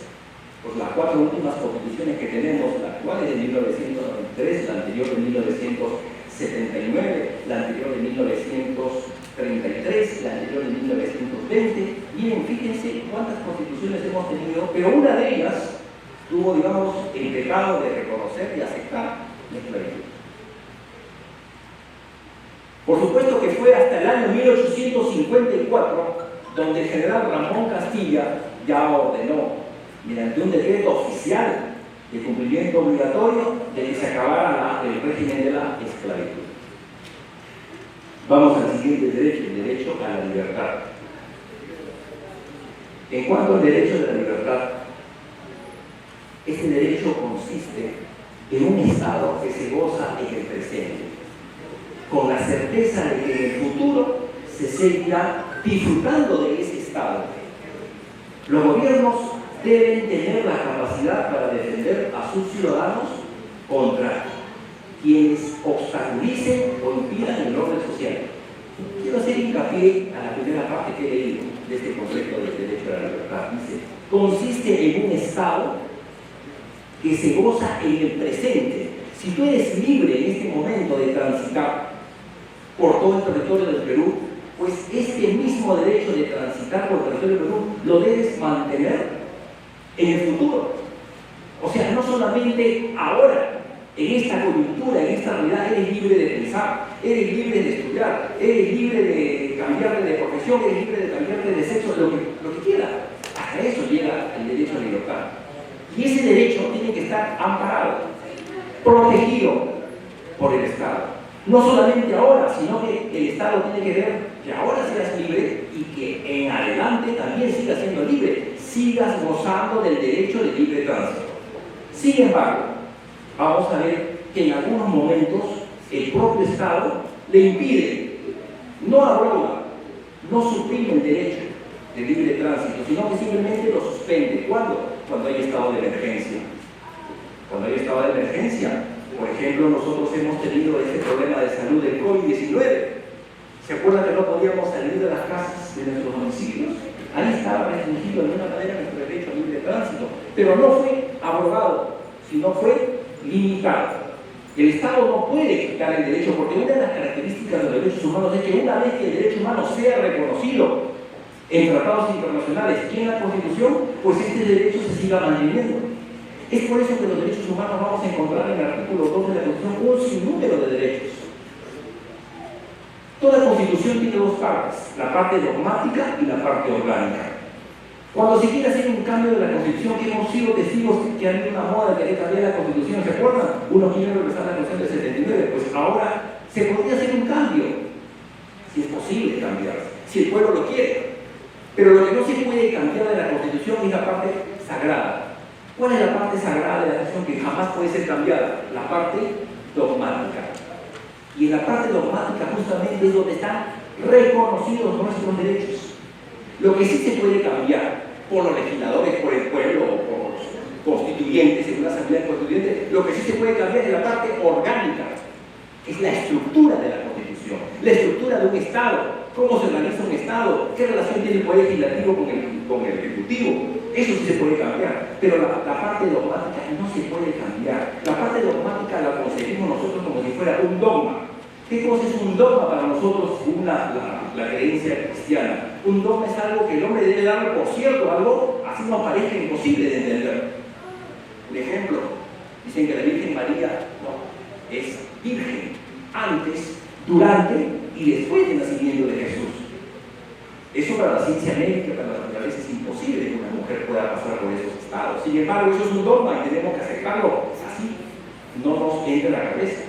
Pues las cuatro últimas constituciones que tenemos, la actual es de 1993, la anterior de 1979, la anterior de 1933, la anterior de 1920, y fíjense cuántas constituciones hemos tenido, pero una de ellas tuvo, digamos, el pecado de reconocer y aceptar la esclavitud. Por supuesto que fue hasta el año 1854 donde el general Ramón Castilla ya ordenó, mediante un decreto oficial de cumplimiento obligatorio, de que se acabara el régimen de la esclavitud. Vamos al siguiente derecho, el derecho a la libertad. En cuanto al derecho de la libertad, este derecho consiste en un estado que se goza en el presente, con la certeza de que en el futuro se seguirá disfrutando de ese estado. Los gobiernos deben tener la capacidad para defender a sus ciudadanos contra quienes obstaculicen o impidan el orden social. Quiero hacer hincapié a la primera parte que he leído de este concepto del derecho a la libertad. Dice, consiste en un estado que se goza en el presente. Si tú eres libre en este momento de transitar por todo el territorio del Perú, pues este mismo derecho de transitar por el territorio del Perú lo debes mantener en el futuro. O sea, no solamente ahora, en esta coyuntura, en esta realidad, eres libre de pensar, eres libre de estudiar, eres libre de cambiarte de profesión, eres libre de cambiarte de sexo, lo que quieras. Hasta eso llega el derecho a la libertad. Y ese derecho tiene que estar amparado, protegido por el Estado. No solamente ahora, sino que el Estado tiene que ver que ahora seas libre y que en adelante también sigas siendo libre, sigas gozando del derecho de libre tránsito. Sin embargo, vamos a ver que en algunos momentos el propio Estado le impide, no abroga, no suprime el derecho de libre tránsito, sino que simplemente lo suspende. ¿Cuándo? Cuando hay estado de emergencia. Cuando hay estado de emergencia, por ejemplo, nosotros hemos tenido este problema de salud del COVID-19. ¿Se acuerdan que no podíamos salir de las casas de nuestros domicilios? Ahí estaba restringido de alguna manera nuestro derecho a libre tránsito, pero no fue abrogado, sino fue limitado. El Estado no puede quitar el derecho, porque una de las características de los derechos humanos es que una vez que el derecho humano sea reconocido en tratados internacionales y en la Constitución, pues este derecho se siga manteniendo. Es por eso que los derechos humanos vamos a encontrar en el artículo 2 de la Constitución un sinnúmero de derechos. Toda Constitución tiene dos partes, la parte dogmática y la parte orgánica. Cuando se quiere hacer un cambio de la Constitución, que hemos sido testigos que ha habido una moda de querer cambiar la Constitución, ¿se acuerdan? Uno quiere regresar a la Constitución del 79, pues ahora se podría hacer un cambio, si es posible cambiar, si el pueblo lo quiere. Pero lo que no se puede cambiar de la Constitución es la parte sagrada. ¿Cuál es la parte sagrada de la Constitución que jamás puede ser cambiada? La parte dogmática. Y en la parte dogmática justamente es donde están reconocidos nuestros derechos. Lo que sí se puede cambiar por los legisladores, por el pueblo o por los constituyentes, en una asamblea constituyente, lo que sí se puede cambiar es la parte orgánica, es la estructura de la Constitución, la estructura de un Estado, cómo se organiza un Estado, qué relación tiene el Poder Legislativo con el Ejecutivo. Eso sí se puede cambiar, pero la parte dogmática no se puede cambiar. La parte dogmática la concebimos nosotros como si fuera un dogma. ¿Qué cosa es un dogma para nosotros según la creencia cristiana? Un dogma es algo que el hombre debe dar por cierto, algo así nos parezca imposible de entender. Por ejemplo, dicen que la Virgen María no, es virgen antes, durante y después del nacimiento de Jesús. Eso para la ciencia médica, para la naturaleza, es imposible que una mujer pueda pasar por esos estados. Sin embargo, eso es un dogma y tenemos que aceptarlo. Así no nos entra en la cabeza.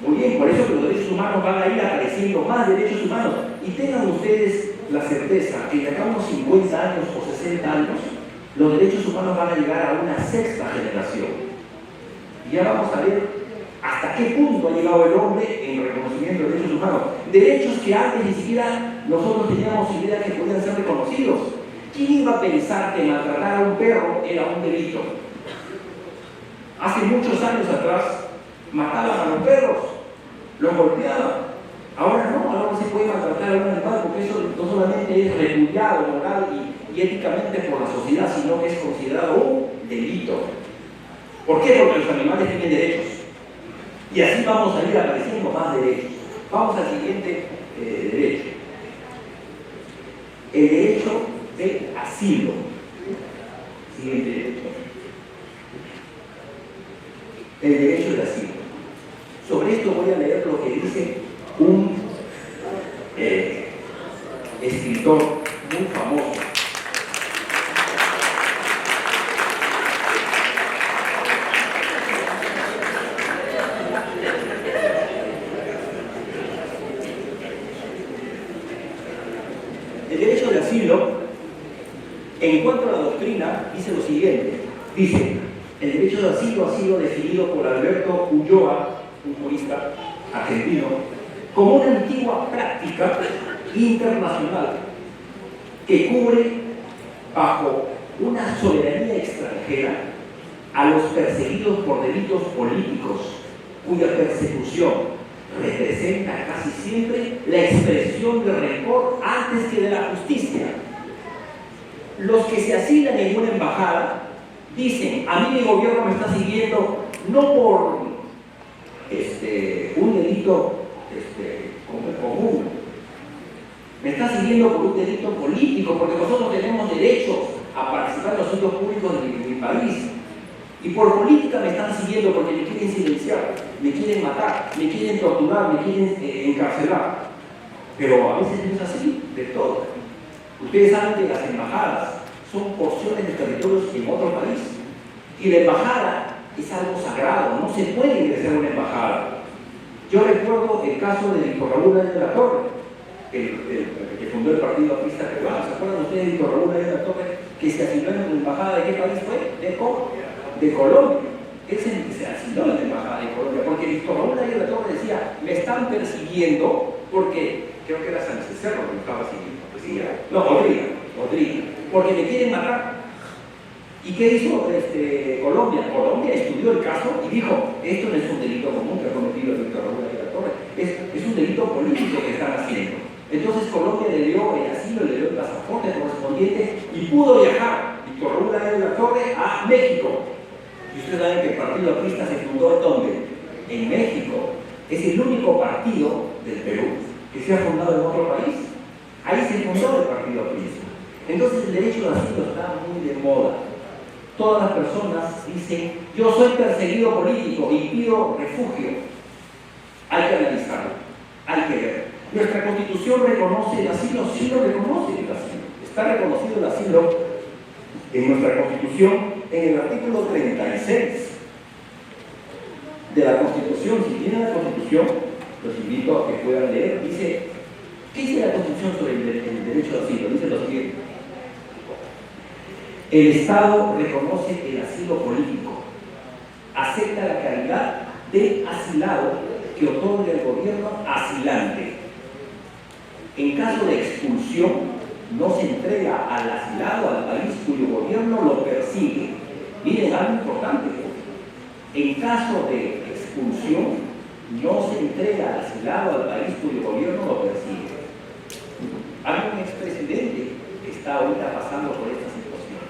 Muy bien, por eso que los derechos humanos van a ir apareciendo más derechos humanos. Y tengan ustedes la certeza que de acá a unos 50 años o 60 años, los derechos humanos van a llegar a una sexta generación. Y ya vamos a ver hasta qué punto ha llegado el hombre en el reconocimiento de derechos humanos. Derechos que antes ni siquiera nosotros teníamos idea que podían ser reconocidos. ¿Quién iba a pensar que maltratar a un perro era un delito? Hace muchos años atrás mataban a los perros, los golpeaban. Ahora no se puede maltratar a un animal porque eso no solamente es repudiado moral y éticamente por la sociedad, sino que es considerado un delito. ¿Por qué? Porque los animales tienen derechos. Y así vamos a ir apareciendo más derechos. Vamos al siguiente derecho. El derecho de asilo. Siguiente derecho. El derecho de asilo. Sobre esto voy a leer lo que dice un escritor muy famoso. asilo ha sido definido por Alberto Ulloa, un jurista argentino, como una antigua práctica internacional que cubre bajo una soberanía extranjera a los perseguidos por delitos políticos, cuya persecución representa casi siempre la expresión de rencor antes que de la justicia. Los que se asilan en una embajada dicen: a mí mi gobierno me está siguiendo no por un delito común, me está siguiendo por un delito político, porque nosotros tenemos derechos a participar en los asuntos públicos de mi país. Y por política me están siguiendo porque me quieren silenciar, me quieren matar, me quieren torturar, me quieren encarcelar. Pero a veces no es así, de todo. Ustedes saben que las embajadas son porciones de territorios en otro país. Y la embajada es algo sagrado, no se puede ingresar a una embajada. Yo recuerdo el caso de Víctor Raúl de la Torre, que fundó el Partido Aprista Peruano. ¿Se acuerdan ustedes de Víctor Raúl de la Torre, que se asiló en la embajada de qué país fue? De Colombia. Él se asiló en la embajada de Colombia porque Víctor Raúl de la Torre decía: me están persiguiendo porque, creo que era Sánchez Cerro que me estaba siguiendo, decía, no, Rodríguez, porque me quieren matar. ¿Y qué hizo Colombia? Colombia estudió el caso y dijo: esto no es un delito común que ha cometido Víctor Raúl de la Torre, es un delito político que están haciendo. Entonces Colombia le dio el asilo, le dio el pasaporte correspondiente y pudo viajar Víctor Raúl de la Torre a México. Y ustedes saben que el Partido Aprista se fundó ¿en dónde? En México. Es el único partido del Perú que se ha fundado en otro país. Ahí se fundó el Partido Aprista. Entonces el derecho de asilo está muy de moda. Todas las personas dicen: yo soy perseguido político y pido refugio. Hay que analizarlo, hay que ver. Nuestra Constitución reconoce el asilo, sí lo reconoce el asilo. Está reconocido el asilo en nuestra Constitución, en el artículo 36 de la Constitución. Si tienen la Constitución, los invito a que puedan leer. Dice, ¿qué dice la Constitución sobre el derecho de asilo? Dice lo siguiente: el Estado reconoce el asilo político, acepta la calidad de asilado que otorga el gobierno asilante. En caso de expulsión, no se entrega al asilado al país cuyo gobierno lo persigue. Miren, algo importante: en caso de expulsión, no se entrega al asilado al país cuyo gobierno lo persigue. Hay un expresidente que está ahorita pasando por esta situación.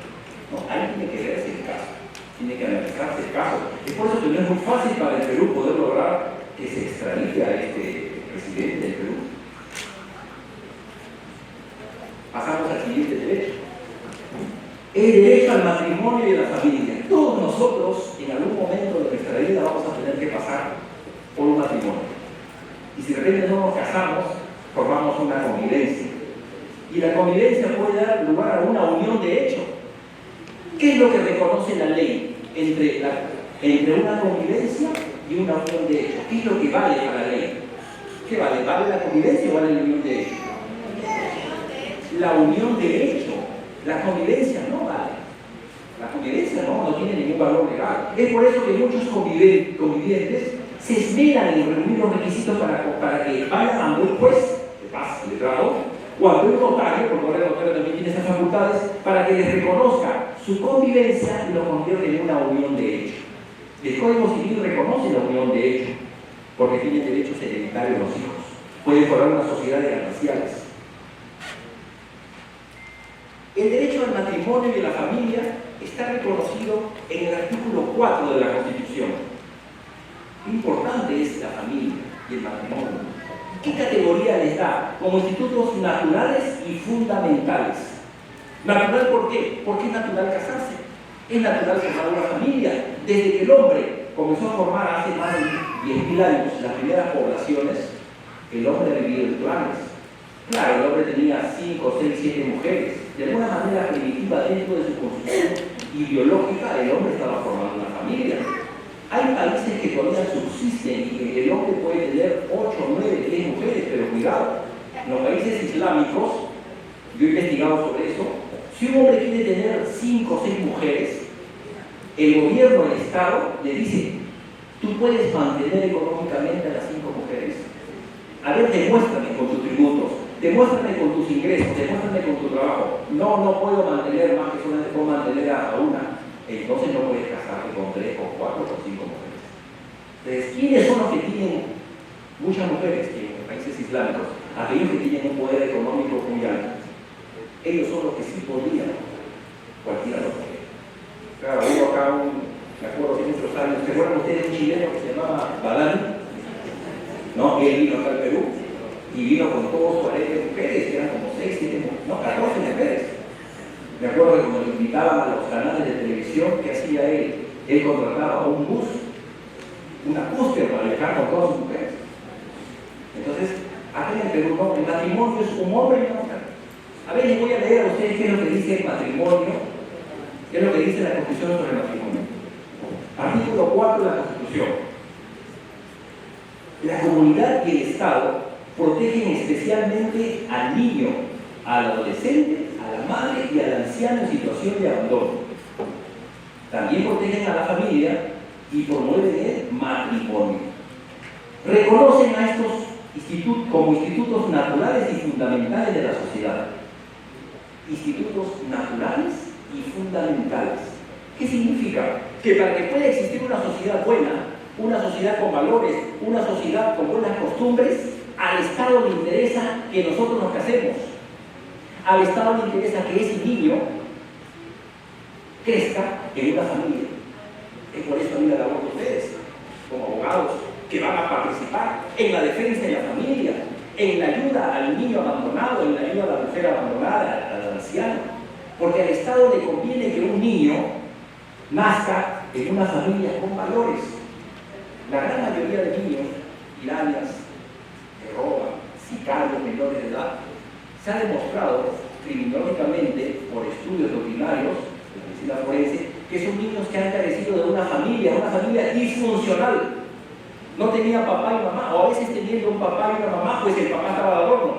¿No? Ahí tiene que verse el caso, tiene que analizarse el caso. Es por eso que no es muy fácil para el Perú poder lograr que se extradite a este presidente del Perú. Pasamos al siguiente derecho: el derecho al matrimonio y a la familia. Todos nosotros en algún momento de nuestra vida vamos a tener que pasar por un matrimonio, y si de repente no nos casamos, formamos una convivencia, y la convivencia puede dar lugar a una unión de hecho. ¿Qué es lo que reconoce la ley entre una convivencia y una unión de hecho? ¿Qué es lo que vale para la ley? ¿Qué vale? ¿Vale la convivencia o vale la unión de hecho? La unión de hecho. La convivencia no vale. La convivencia no tiene ningún valor legal. Es por eso que muchos convivientes se esmeran en reunir los requisitos para que vayan ante un juez de paz, letrado, o ante un notario, porque ahora el notario también tiene esas facultades, para que les reconozca su convivencia y lo convierta en una unión de hecho. El Código Civil reconoce la unión de hecho, porque tiene derechos hereditarios los hijos. Pueden formar una sociedad de gananciales. El derecho al matrimonio y a la familia está reconocido en el artículo 4 de la Constitución. Importante es la familia y el matrimonio. ¿Qué categoría les da? Como institutos naturales y fundamentales. ¿Natural por qué? Porque es natural casarse. Es natural formar una familia. Desde que el hombre comenzó a formar hace más de 10.000 años las primeras poblaciones, el hombre ha vivido en clanes. Claro, el hombre tenía 5, 6, 7 mujeres. De alguna manera primitiva, dentro de su constitución ideológica, el hombre estaba formando una familia. Hay países que todavía subsisten y que el hombre puede tener 8, 9, 10 mujeres, pero cuidado, en los países islámicos, yo he investigado sobre eso, si un hombre quiere tener 5 o 6 mujeres, el gobierno, el Estado, le dice, tú puedes mantener económicamente a las 5 mujeres. A ver, demuéstrame con tus tributos, demuéstrame con tus ingresos, demuéstrame con tu trabajo. No puedo mantener más que solamente puedo mantener a una. Entonces no puedes casarte con 3, con 4, con 5 mujeres. Entonces, ¿quiénes son los que tienen muchas mujeres en los países islámicos? Aquellos que tienen un poder económico muy alto. Ellos son los que sí podrían, cualquiera lo puede. Claro, hubo acá me acuerdo hace muchos años, ¿se acuerdan ustedes de un chileno que se llamaba Badani? ¿No? Él vino acá al Perú y vino con todos sus parejas de mujeres, que eran como 6, 7, no, 14 mujeres. Me acuerdo que cuando lo invitaban a los canales de televisión, ¿qué hacía él? Él contrataba un bus, una búsqueda para viajar con todas sus mujeres. Entonces, acá en el Perú, no, el matrimonio es un hombre y una mujer. A ver, les voy a leer a ustedes qué es lo que dice el matrimonio, qué es lo que dice la Constitución sobre el matrimonio. Artículo 4 de la Constitución. La comunidad y el Estado protegen especialmente al niño, al adolescente, a la madre y al anciano en situación de abandono. También protegen a la familia y promueven el matrimonio. Reconocen a estos institutos como institutos naturales y fundamentales de la sociedad. Institutos naturales y fundamentales. ¿Qué significa? Que para que pueda existir una sociedad buena, una sociedad con valores, una sociedad con buenas costumbres, al Estado le interesa que nosotros nos casemos. Al Estado le interesa que ese niño crezca en una familia. Es por eso a mí la labor de ustedes, como abogados, que van a participar en la defensa de la familia, en la ayuda al niño abandonado, en la ayuda a la mujer abandonada, al anciano. Porque al Estado le conviene que un niño nazca en una familia con valores. La gran mayoría de niños, iranías, que roban, sicarios menores de edad, se ha demostrado criminológicamente por estudios doctrinarios de la medicina forense que son niños que han carecido de una familia disfuncional. No tenían papá y mamá, o a veces teniendo un papá y una mamá, pues el papá estaba de adorno.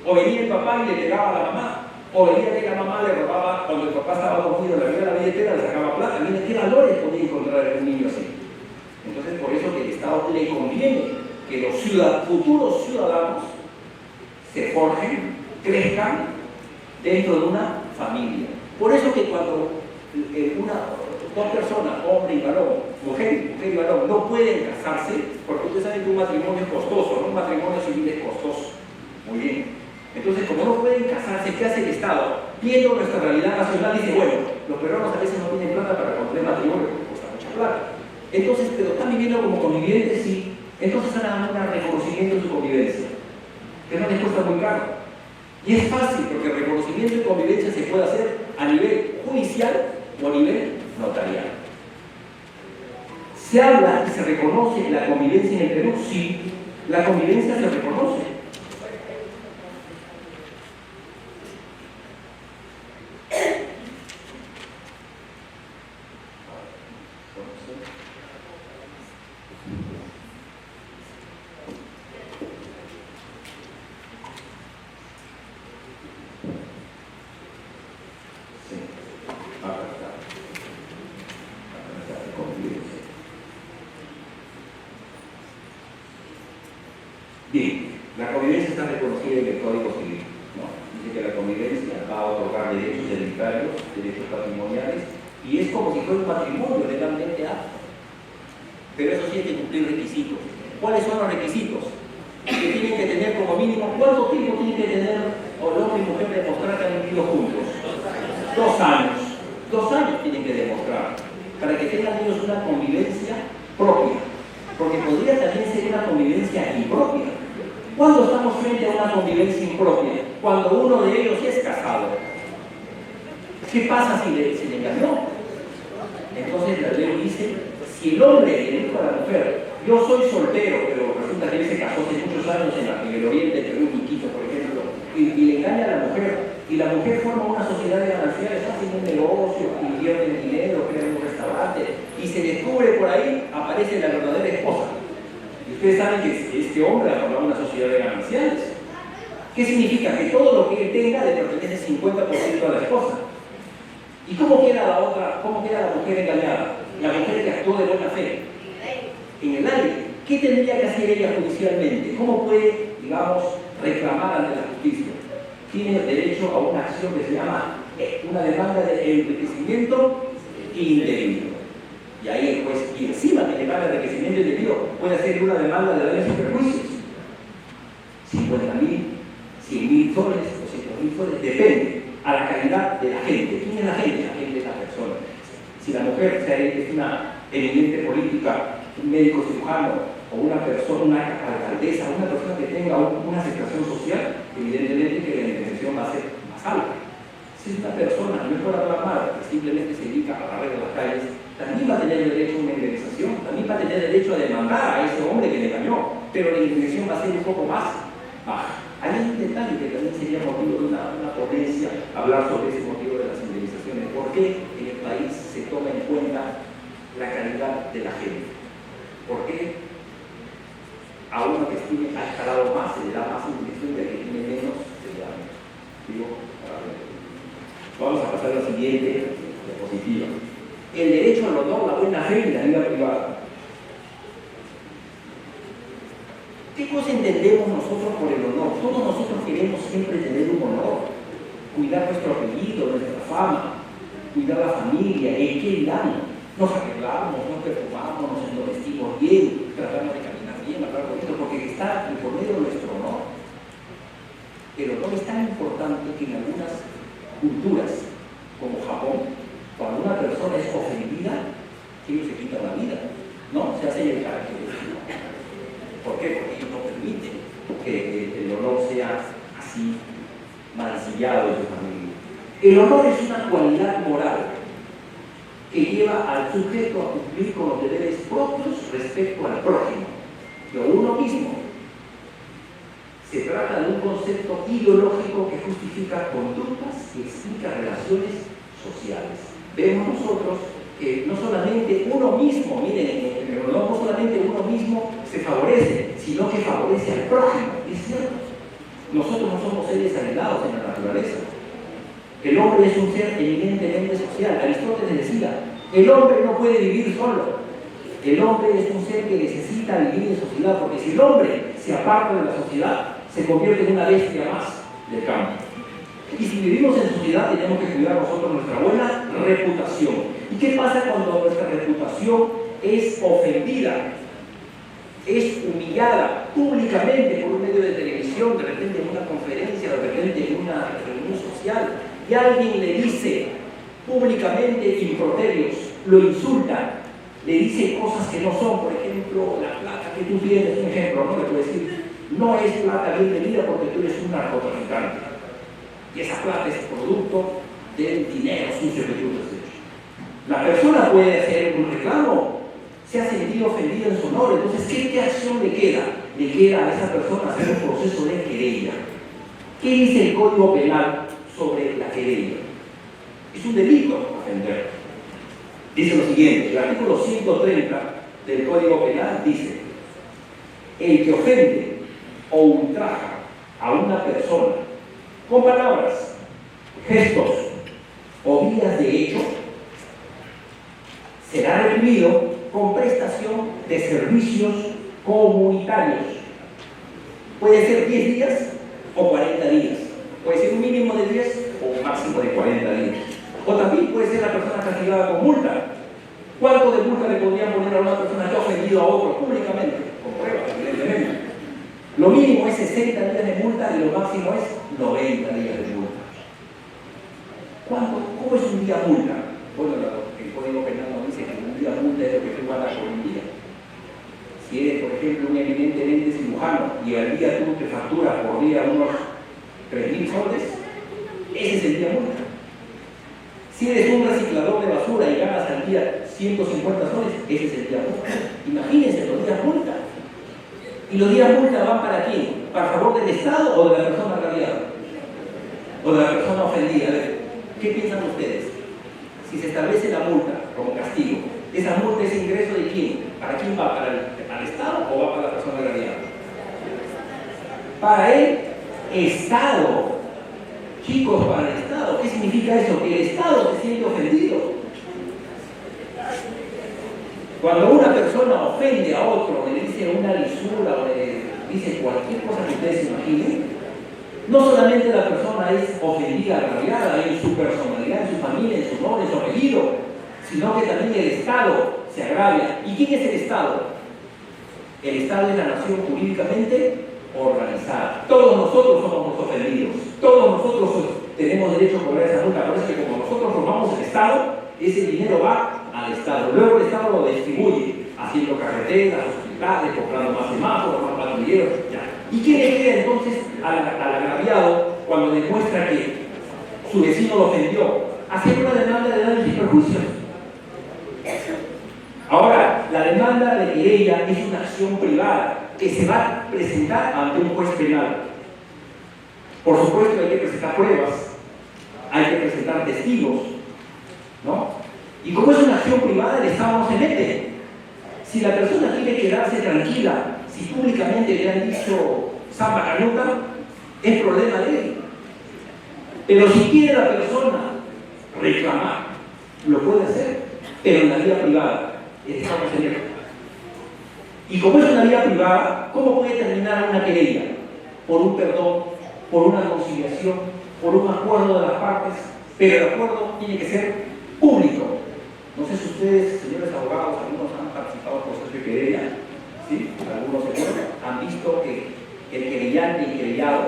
O venía el papá y le pegaba a la mamá, o venía que la mamá le robaba, cuando el papá estaba dormido, la vida de la billetera, le sacaba plata. Miren qué valores podía encontrar un niño así. Entonces, por eso que el Estado le conviene que los futuros ciudadanos se forjen, crezcan dentro de una familia. Por eso que cuando dos personas, hombre y varón, mujer y varón, no pueden casarse, porque ustedes saben que un matrimonio es costoso, ¿no? Un matrimonio civil es costoso. Muy bien. Entonces, como no pueden casarse, ¿qué hace el Estado? Viendo nuestra realidad nacional, dice, bueno, los peruanos a veces no tienen plata para contraer matrimonio, porque cuesta mucha plata. Entonces, pero están viviendo como convivientes, sí. Entonces han dado un reconocimiento de su convivencia, que no les cuesta muy caro. Y es fácil, porque el reconocimiento de convivencia se puede hacer a nivel judicial o a nivel notarial. ¿Se habla y se reconoce la convivencia en el Perú? Sí, la convivencia se reconoce. Bien, la convivencia está reconocida en el Código Civil, ¿no? Dice que la convivencia va a otorgar derechos hereditarios, derechos patrimoniales, y es como si fuera un matrimonio legalmente apto. Pero eso sí hay que cumplir requisitos. ¿Cuáles son los requisitos? Que tienen que tener como mínimo, ¿cuánto tiempo tienen que tener hombre y mujer demostrar que han vivido juntos? 2 años. 2 años tienen que demostrar, para que tengan ellos una convivencia propia. Porque podría también ser una convivencia impropia. ¿Cuándo estamos frente a una convivencia impropia? Cuando uno de ellos es casado. ¿Qué pasa si le engañó? Entonces la ley dice, si el hombre le dijo a la mujer, yo soy soltero, pero resulta que él se casó hace muchos años en el oriente de Perú, en Iquitos, por ejemplo, y le engaña a la mujer, y la mujer forma una sociedad de gananciales, hacen un negocio, invierten dinero, crean un restaurante, y se descubre por ahí, aparece la verdadera esposa. Y ustedes saben que este hombre ha formado una sociedad de gananciales. ¿Qué significa? Que todo lo que él tenga le pertenece 50% a la esposa. ¿Y cómo queda la otra? ¿Cómo queda la mujer engañada? La mujer que actuó de buena fe. En el aire. ¿Qué tendría que hacer ella judicialmente? ¿Cómo puede, digamos, reclamar ante la justicia? Tiene derecho a una acción que se llama una demanda de enriquecimiento indebido. Y ahí el juez, y encima que demanda de enriquecimiento indebido, puede hacer una demanda de daños y perjuicios. 50.000, 100.000 soles, 200.000 soles, depende a la calidad de la gente. ¿Quién es la gente? La gente es la persona. Si la mujer es una eminente política, un médico cirujano, o una persona, una alcaldesa, una persona que tenga una aceptación social, evidentemente que la intervención va a ser más alta. Si es una persona, no es por hablar mal, que simplemente se dedica a barrer las calles, también va a tener derecho a una indemnización, también va a tener derecho a demandar a ese hombre que le engañó, pero la indemnización va a ser un poco más baja. Hay un detalle que también sería motivo de una ponencia, hablar sobre ese motivo de las indemnizaciones. ¿Por qué en el país se toma en cuenta la calidad de la gente? ¿Por qué a uno que ha escalado más se le da más indemnización y a que tiene menos se le da menos? Vamos a pasar a la siguiente diapositiva. El derecho al honor, la buena fe y la vida privada. ¿Qué cosa entendemos nosotros por el honor? Todos nosotros queremos siempre tener un honor, cuidar nuestro apellido, nuestra fama, cuidar la familia, el qué dirán. Nos arreglamos, nos perfumamos, nos vestimos bien, tratamos de caminar bien, hablar bonito, porque está por medio de nuestro honor. El honor es tan importante que en algunas culturas, como Japón, cuando una persona es ofendida, ellos se quitan la vida, ¿no? Se hace el carácter. ¿Por qué? Porque ellos no permiten que el honor sea así mancillado en su familia. El honor es una cualidad moral que lleva al sujeto a cumplir con los deberes propios respecto al prójimo y a uno mismo. Se trata de un concepto ideológico que justifica conductas y explica relaciones sociales. Vemos nosotros que no solamente uno mismo, miren, no solamente uno mismo se favorece, sino que favorece al prójimo. Es cierto. Nosotros no somos seres aislados en la naturaleza. El hombre es un ser eminentemente social. Aristóteles decía, el hombre no puede vivir solo. El hombre es un ser que necesita vivir en sociedad, porque si el hombre se aparta de la sociedad, se convierte en una bestia más del campo. Y si vivimos en sociedad, tenemos que cuidar nosotros nuestra buena reputación. ¿Y qué pasa cuando nuestra reputación es ofendida, es humillada públicamente por un medio de televisión, de repente en una conferencia, de repente en una reunión social, y alguien le dice públicamente improperios, lo insulta, le dice cosas que no son? Por ejemplo, la plata que tú tienes, un ejemplo, ¿no? Le puedo decir, no es plata bien tenida porque tú eres un narcotraficante. Y esa plata es producto del dinero sucio que tú has hecho. La persona puede hacer un reclamo, se ha sentido ofendida en su honor, entonces ¿qué acción le queda? Le queda a esa persona hacer un proceso de querella. ¿Qué dice el Código Penal sobre la querella? Es un delito ofender. Dice lo siguiente, el artículo 130 del Código Penal dice: el que ofende o ultraja a una persona con palabras, gestos o vías de hecho, será reprimido con prestación de servicios comunitarios. Puede ser 10 días o 40 días. Puede ser un mínimo de 10 o un máximo de 40 días. O también puede ser la persona castigada con multa. ¿Cuánto de multa le podrían poner a una persona que ha ofendido a otro públicamente? Con pruebas, evidentemente. Lo mínimo es 60 días de multa y lo máximo es 90 días de multa. ¿Cómo es un día multa? Bueno, el Código Penal nos dice que un día multa es lo que tú ganas por un día. Si eres, por ejemplo, un eminentemente cirujano y al día tú te facturas por día unos 3.000 soles, ese es el día multa. Si eres un reciclador de basura y ganas al día 150 soles, ese es el día multa. Imagínense los días multa. ¿Y los días multa van para quién? ¿Para favor del Estado o de la persona agraviada? ¿O de la persona ofendida? A ver, ¿qué piensan ustedes? Si se establece la multa como castigo, ¿esa multa es ingreso de quién? ¿Para quién va? ¿Para el Estado o va para la persona agraviada? Para el Estado. chicos para el Estado. ¿Qué significa eso? Que el Estado se siente ofendido. Cuando una persona ofende a otro, le dice una lisura o le dice cualquier cosa que ustedes se imaginen, no solamente la persona es ofendida, agraviada en su personalidad, en su familia, en su nombre, en su apellido, sino que también el Estado se agravia. ¿Y quién es el Estado? El Estado es la nación jurídicamente organizada. Todos nosotros somos los ofendidos. Todos nosotros tenemos derecho a cobrar esa multa. Por eso que como nosotros formamos el Estado, ese dinero va al Estado. Luego el Estado lo distribuye, haciendo carreteras, hospitales, comprando más semáforos, más patrulleros, ya. ¿Y qué le queda entonces al agraviado cuando demuestra que su vecino lo ofendió? Hacer una demanda de daños y perjuicios. Ahora, la demanda de querella es una acción privada que se va a presentar ante un juez penal. Por supuesto, hay que presentar pruebas, hay que presentar testigos, ¿no? Y como es una acción privada, el Estado no se mete. Si la persona quiere quedarse tranquila, si públicamente le han dicho samba canuta, es problema de él. Pero si quiere la persona reclamar, lo puede hacer, pero en la vía privada. El Estado no se mete. Y como es una vía privada, ¿cómo puede terminar una querella? Por un perdón, por una conciliación, por un acuerdo de las partes, pero el acuerdo tiene que ser público. No sé si ustedes, señores abogados, algunos han participado en procesos de querella, ¿sí? Algunos seguro han visto que el querellante y querellado,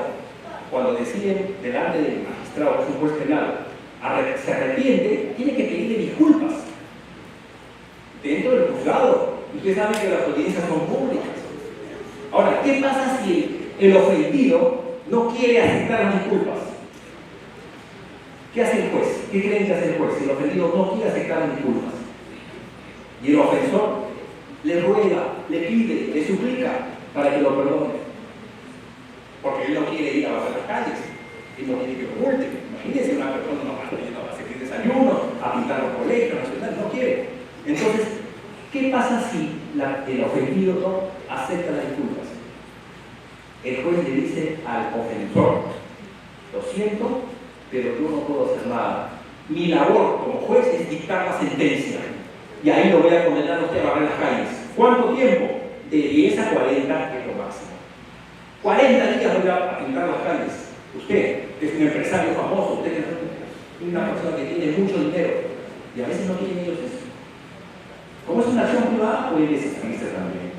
cuando deciden delante del magistrado, que es un juez penal, se arrepiente, tiene que pedirle disculpas dentro del juzgado. Ustedes saben que las audiencias son públicas. Ahora, ¿qué pasa si el ofendido no quiere aceptar las disculpas? ¿Qué hace el juez? ¿Qué creen que hace el juez si el ofendido no quiere aceptar las disculpas? Y el ofensor le ruega, le pide, le suplica para que lo perdone. Porque él no quiere ir a bajar las calles, él no quiere que lo multen. Imagínense, una persona no va a servir desayuno, a pintar los colegios, no quiere. Entonces, ¿qué pasa si el ofendido no acepta las disculpas? El juez le dice al ofensor: lo siento, pero yo no puedo hacer nada. Mi labor como juez es dictar la sentencia. Y ahí lo voy a condenar a usted a barrer las calles. ¿Cuánto tiempo? De 10 a 40, que es lo máximo. 40 días voy a pintar las calles. Usted, que es un empresario famoso, usted que es una persona que tiene mucho dinero, y a veces no tienen ellos eso. Como es una acción privada, puede desestabilizar también.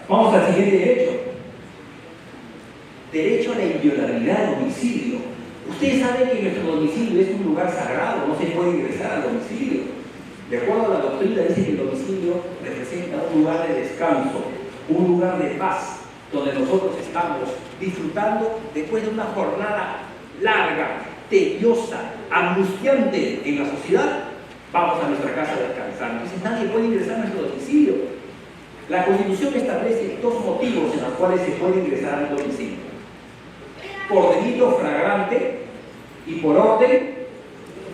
Vamos al siguiente derecho. Derecho a la inviolabilidad del domicilio. Ustedes saben que nuestro domicilio es un lugar sagrado, no se puede ingresar al domicilio. De acuerdo a la doctrina, dice que el domicilio representa un lugar de descanso, un lugar de paz, donde nosotros estamos disfrutando después de una jornada larga, tediosa, angustiante en la sociedad. Vamos a nuestra casa a descansar. Entonces nadie puede ingresar a nuestro domicilio. La Constitución establece dos motivos en los cuales se puede ingresar al domicilio: por delito flagrante y por orden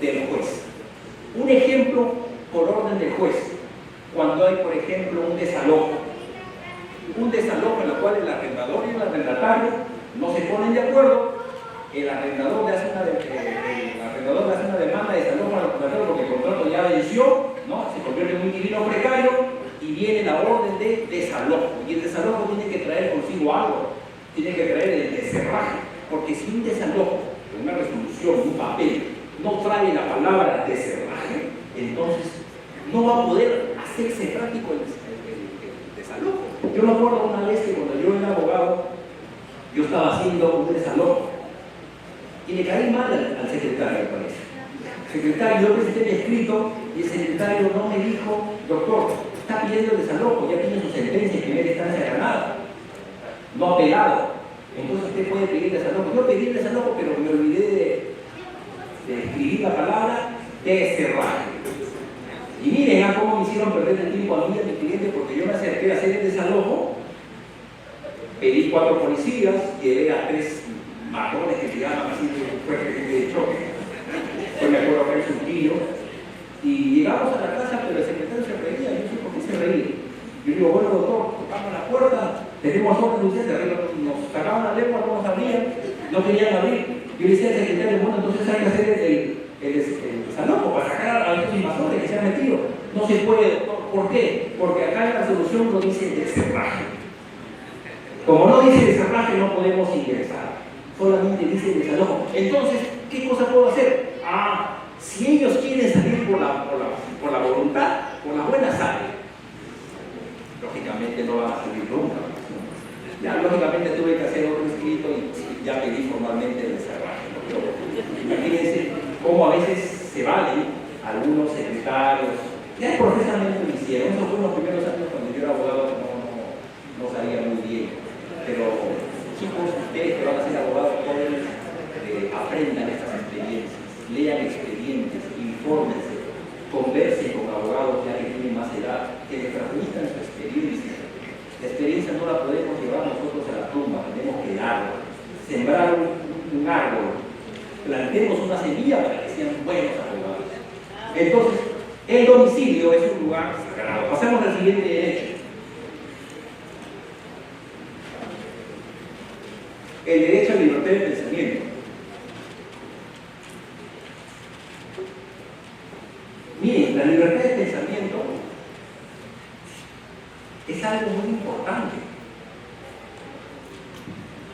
del juez. Un ejemplo por orden del juez: cuando hay, por ejemplo, un desalojo en el cual el arrendador y el arrendatario no se ponen de acuerdo, el arrendador le hace una demanda de desalojo al arrendatario porque el contrato ya venció, ¿no? Se convierte en un inquilino precario y viene la orden de desalojo. Y el desalojo tiene que traer consigo algo, tiene que traer el descerraje, porque si un desalojo, una resolución, un papel, no trae la palabra descerraje, entonces no va a poder hacerse práctico el desalojo. Yo me acuerdo una vez que cuando yo era abogado, yo estaba haciendo un desalojo y le caí mal al secretario, parece. El secretario, yo presenté mi escrito y el secretario no me dijo: doctor, está pidiendo el desalojo, ya tiene su sentencia en primera instancia ganada, no ha apelado, entonces usted puede pedir el desalojo. Yo pedí el desalojo, pero me olvidé de escribir la palabra descerraje. Y miren cómo me hicieron perder el tiempo a mí y a mi cliente, porque yo me acerqué a hacer el desalojo, pedí 4 policías, llevé a 3 matones que se llaman así de choque, pues me acuerdo que es un tiro, y llegamos a la casa, pero el secretario se reía. Yo sé por qué se reía. Yo digo: bueno, doctor, tocamos la puerta, tenemos orden de usted, nos sacaban la lengua, no nos abrían, no querían abrir. Yo le decía al secretario, bueno, entonces hay que hacer el desalojo para sacar a estos invasores que se han metido. No se puede. ¿Por qué? Porque acá en la resolución no dice descerraje. Como no dice descerraje, no podemos ingresar. Solamente dice desalojo. Entonces, ¿qué cosa puedo hacer? Si ellos quieren salir por la voluntad, por la buena salen. Lógicamente no van a salir nunca. Ya, lógicamente tuve que hacer otro escrito y ya pedí formalmente el desarrollo. Imagínense cómo a veces se valen algunos secretarios. Ya profesamente lo hicieron. Eso fue en los primeros años cuando yo era abogado, no sabía muy bien. Pero chicos, ustedes que van a ser abogados jóvenes, aprendan estas experiencias, lean expedientes, infórmense, conversen con abogados ya que tienen más edad, que les transmitan su experiencia. La experiencia no la podemos llevar nosotros a la tumba, tenemos que darla. Sembrar un árbol, plantemos una semilla para que sean buenos abogados. Entonces, el domicilio es un lugar sagrado. Pasamos al siguiente derecho. El derecho a la libertad de pensamiento. Miren, la libertad de pensamiento es algo muy importante.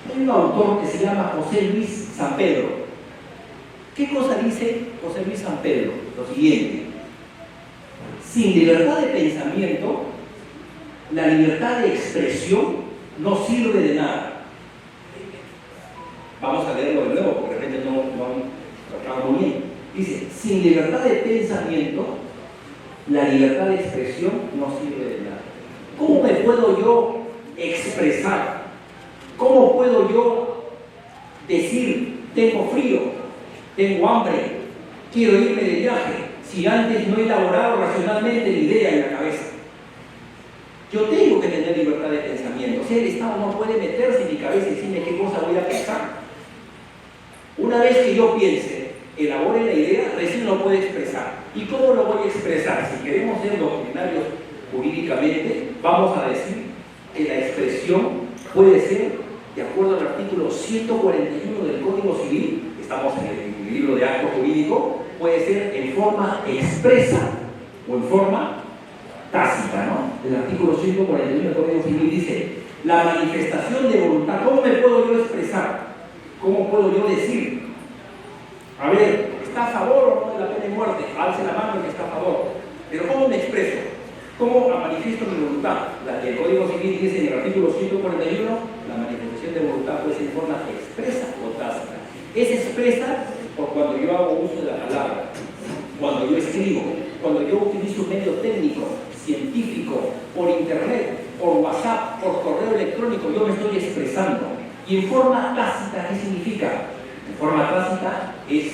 Hay un autor que se llama José Luis San Pedro. ¿Qué cosa dice José Luis San Pedro? Lo siguiente: sin libertad de pensamiento, la libertad de expresión no sirve de nada. Vamos a leerlo de nuevo porque de repente no lo muy bien. Dice, sin libertad de pensamiento, la libertad de expresión no sirve de nada. ¿Cómo me puedo yo expresar? ¿Cómo puedo yo decir, tengo frío, tengo hambre, quiero irme de viaje, si antes no he elaborado racionalmente la idea en la cabeza? Yo tengo que tener libertad de pensamiento. O sea, el Estado no puede meterse en mi cabeza y decirme qué cosa voy a pensar. Una vez que yo piense, elabore la idea, recién lo puedo expresar. ¿Y cómo lo voy a expresar? Si queremos ser doctrinarios jurídicamente, vamos a decir que la expresión puede ser, de acuerdo al artículo 141 del Código Civil, estamos en el libro de acto jurídico, puede ser en forma expresa o en forma tácita, ¿no? El artículo 141 del Código Civil dice, la manifestación de voluntad. ¿Cómo me puedo yo expresar? ¿Cómo puedo yo decir? A ver, ¿está a favor o no de la pena de muerte? Alce la mano el que está a favor. Pero ¿cómo me expreso? ¿Cómo manifiesto mi voluntad? El Código Civil dice en el artículo 141, la manifestación de voluntad puede ser en forma expresa o tácita. Es expresa por cuando yo hago uso de la palabra, cuando yo escribo, cuando yo utilizo un medio técnico, científico, por internet, por WhatsApp, por correo electrónico, yo me estoy expresando. Y en forma tácita, ¿qué significa? En forma tácita es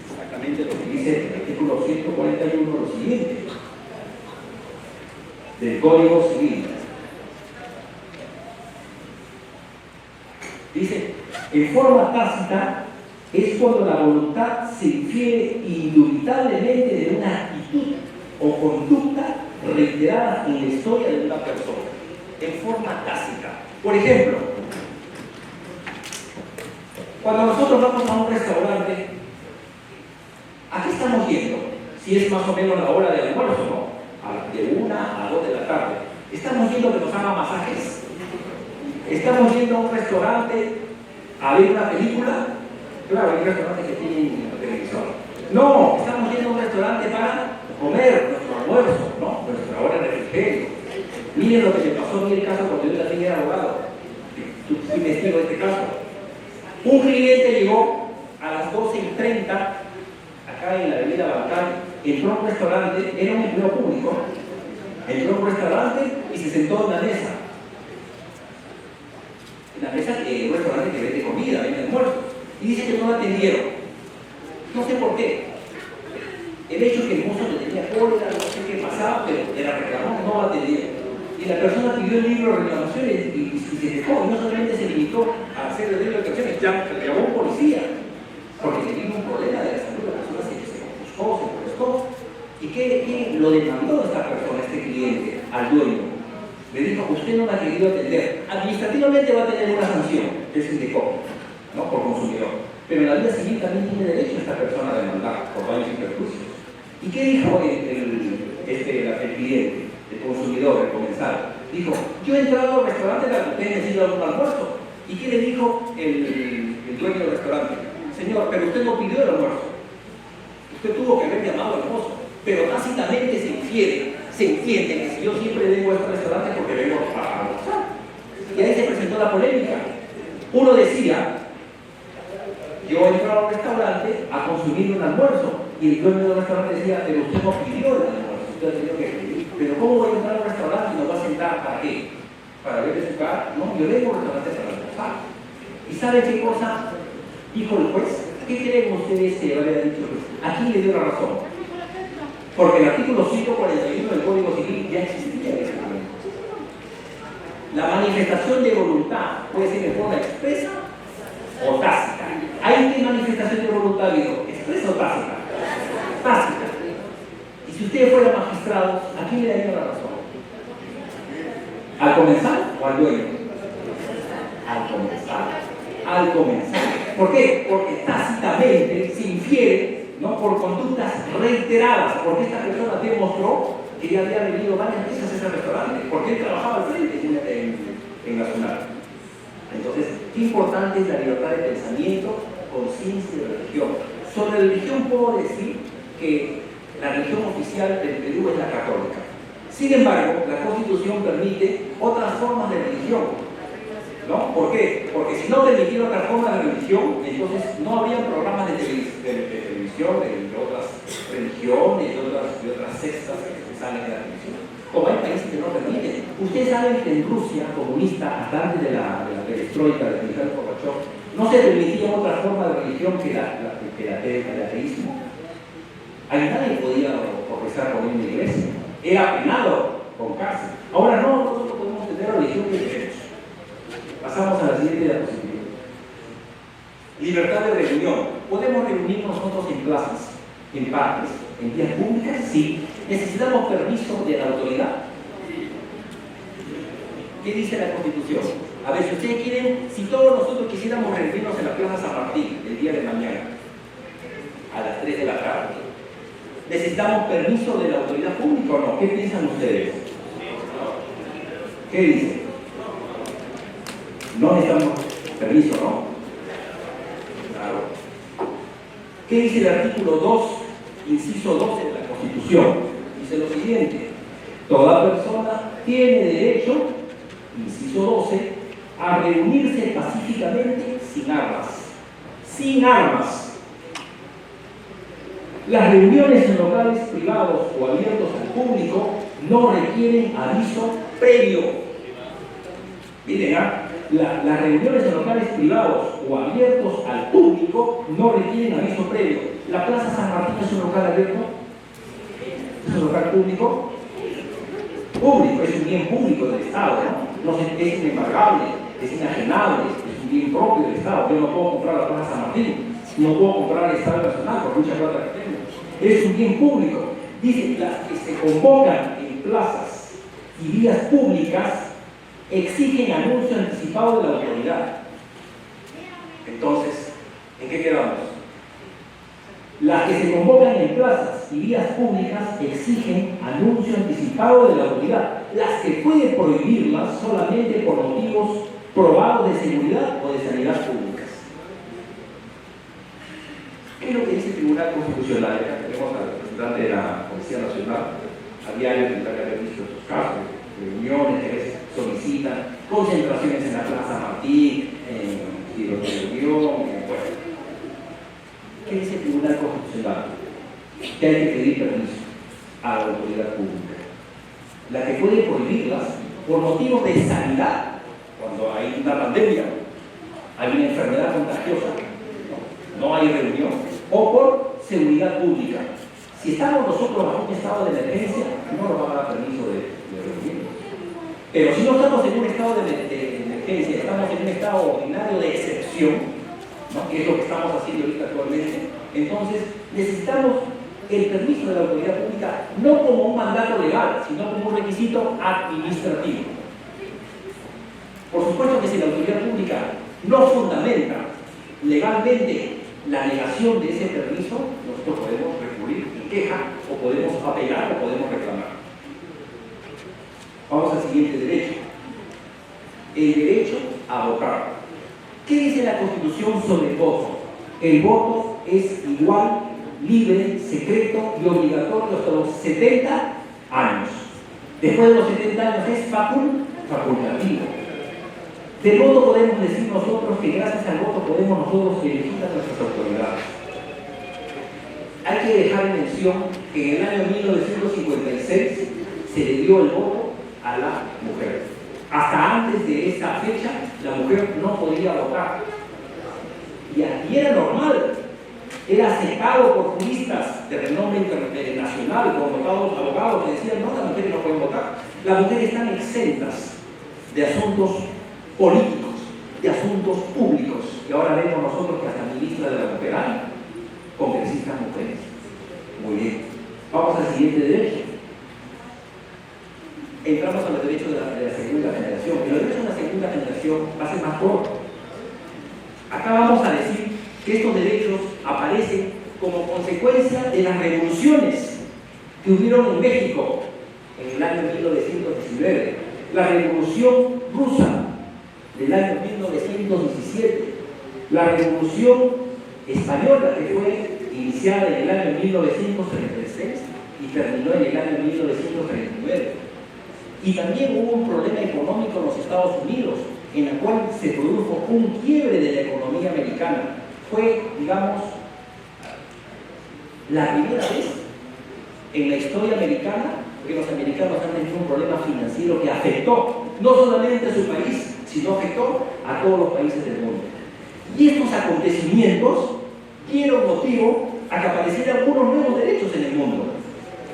exactamente lo que dice el artículo 141, lo siguiente, del Código Civil. Dice, en forma tácita es cuando la voluntad se infiere indubitablemente de una actitud o conducta reiterada en la historia de una persona. En forma tácita. Por ejemplo, cuando nosotros vamos a un restaurante, ¿a qué estamos yendo? Si es más o menos la hora de almuerzo, ¿no? De 1 a 2 de la tarde. ¿Estamos yendo a que nos hagan masajes? ¿Estamos yendo a un restaurante a ver una película? Claro, hay restaurantes que tienen televisor. No, estamos yendo a un restaurante para comer nuestro almuerzo, ¿no? Nuestra hora de refrigerio. Miren lo que me pasó a mí el caso cuando yo también era abogado. Fui testigo de este caso. Un cliente llegó a las 12:30 acá en la avenida Balcán, entró a un restaurante, era un empleo público, entró a un restaurante y se sentó en la mesa. En la mesa de un restaurante que vende comida, vende almuerzo. Y dice que no lo atendieron. No sé por qué. El hecho es que el mozo le tenía cólera, no sé qué pasaba, pero era reclamón, no lo atendieron. Y la persona pidió el libro de reclamaciones y se dejó, y no solamente se limitó a hacer el libro de reclamaciones, ya le llamó a un policía, porque tenía un problema de la salud, la persona se molestó. ¿Y qué lo demandó esta persona, este cliente, al dueño? Le dijo, usted no me ha querido atender, administrativamente va a tener una sanción, él se indicó. ¿no? Por consumidor. Pero en la vida civil también tiene derecho esta persona a demandar por daños y perjuicios. ¿Y qué dijo el cliente, el consumidor, el comensal? Dijo, yo he entrado al restaurante para que usted necesita un almuerzo. ¿Y qué le dijo el dueño del restaurante? Señor, pero usted no pidió el almuerzo. Usted tuvo que haber llamado al mozo. Pero tácitamente se entiende que si yo siempre vengo a este restaurante porque vengo a almorzar. Y ahí se presentó la polémica. Uno decía, yo entro al restaurante a consumir un almuerzo. Y el dueño del restaurante decía, pero usted no pidió el almuerzo, usted ha tenido que pedir. Pero ¿cómo voy a entrar al restaurante y nos va a sentar para qué? ¿Para ver de su cara? No, yo vengo al restaurante para almorzar. ¿Y sabe qué cosa dijo el juez? ¿Qué creen ustedes que habría dicho el juez? ¿A quién le dio la razón? Porque el artículo 141 del Código Civil ya existía en ese momento. La manifestación de voluntad puede ser de forma expresa o tácita. ¿Hay qué manifestación de voluntad digo? ¿Expresa o tácita? Tácita. Y si ustedes fueran magistrados, ¿a quién le daría la razón? ¿Al comensal o al dueño? Al comensal. Al comensal. ¿Por qué? Porque tácitamente se infiere, ¿no? Por conductas reiteradas, porque esta persona demostró que ya había venido varias veces a ese restaurante, porque él trabajaba al frente en Nacional. Entonces, qué importante es la libertad de pensamiento, conciencia y religión. Sobre religión puedo decir que la religión oficial del Perú es la católica. Sin embargo, la Constitución permite otras formas de religión, ¿no? ¿Por qué? Porque si no permitiera otras formas de religión, entonces no habría programas de televisión de otras religiones, de otras sectas que salen de la televisión. Como hay países que no permiten. Ustedes saben que en Rusia comunista, hasta antes de la perestroika de Mikhail Gorbachev, no se permitía otra forma de religión que el ateísmo. Ahí nadie podía profesar con una iglesia. Era penado con cárcel. Ahora no, nosotros podemos tener religión que queremos. Pasamos a la siguiente diapositiva. Libertad de reunión. ¿Podemos reunirnos nosotros en plazas, en parques, en vías públicas? Sí. ¿Necesitamos permiso de la autoridad? ¿Qué dice la Constitución? A ver, si ustedes quieren, si todos nosotros quisiéramos reunirnos en la Plaza San Martín el día de mañana, a las 3 de la tarde, ¿necesitamos permiso de la autoridad pública o no? ¿Qué piensan ustedes? ¿Qué dicen? No necesitamos permiso, ¿no? Claro. ¿Qué dice el artículo 2, inciso 12 de la Constitución? Dice lo siguiente: toda persona tiene derecho, inciso 12, a reunirse pacíficamente sin armas. Sin armas. Las reuniones en locales privados o abiertos al público no requieren aviso previo. Miren, las reuniones en locales privados o abiertos al público no requieren aviso previo. ¿La Plaza San Martín es un local abierto? ¿Es un local público? Público, es un bien público del Estado, ¿no? No es inembargable, es inajenable, es un bien propio del Estado. Yo no puedo comprar la Plaza San Martín, no puedo comprar el Estado Nacional por mucha plata que tengo. Es un bien público. Dice, las que se convocan en plazas y vías públicas exigen anuncio anticipado de la autoridad. Entonces, ¿en qué quedamos? Las que se convocan en plazas y vías públicas exigen anuncio anticipado de la autoridad. Las que puede prohibirlas solamente por motivos probados de seguridad o de sanidad públicas. ¿Qué es lo que dice el Tribunal Constitucional? Acá tenemos al representante de la Policía Nacional, a diario tendrá que haber visto estos casos, reuniones que a veces solicitan, concentraciones en la Plaza Martín, en giros de reunión, bueno. ¿Qué dice el Tribunal Constitucional? Que hay que pedir permiso a la autoridad pública. La que puede prohibirlas por motivos de sanidad, cuando hay una pandemia, hay una enfermedad contagiosa, no hay reunión, o por seguridad pública. Si estamos nosotros bajo un estado de emergencia, no nos va a dar permiso de reunirnos. Pero si no estamos en un estado de emergencia, estamos en un estado ordinario de excepción, ¿no? Que es lo que estamos haciendo ahorita actualmente, entonces necesitamos el permiso de la autoridad pública no como un mandato legal, sino como un requisito administrativo. Por supuesto que si la autoridad pública no fundamenta legalmente la negación de ese permiso, nosotros podemos recurrir en queja, o podemos apelar, o podemos reclamar. Vamos al siguiente derecho. El derecho a votar. ¿Qué dice la Constitución sobre el voto? El voto es igual, libre, secreto y obligatorio hasta los 70 años. Después de los 70 años es facultativo. Del voto podemos decir nosotros que gracias al voto podemos nosotros elegir a nuestras autoridades. Hay que dejar en mención que en el año 1956 se le dio el voto a la mujer. Hasta antes de esa fecha la mujer no podía votar. Y era normal, era aceptado por juristas de renombre internacional, convocados abogados que decían, no, las mujeres no pueden votar. Las mujeres están exentas de asuntos políticos, de asuntos públicos. Y ahora vemos nosotros que hasta ministra de la mujer hay, congresistas mujeres. Muy bien. Vamos al siguiente derecho. Entramos a los derechos de la segunda generación. Y los derechos de la segunda generación va a ser más corto. Acá vamos a decir que estos derechos aparecen como consecuencia de las revoluciones que hubieron en México en el año 1919. La Revolución Rusa del año 1917, la Revolución Española, que fue iniciada en el año 1936 y terminó en el año 1939. Y también hubo un problema económico en los Estados Unidos, en el cual se produjo un quiebre de la economía americana. Fue, digamos, la primera vez en la historia americana que los americanos han tenido un problema financiero que afectó no solamente a su país, sino afectó a todos los países del mundo. Y estos acontecimientos dieron motivo a que aparecieran algunos nuevos derechos en el mundo.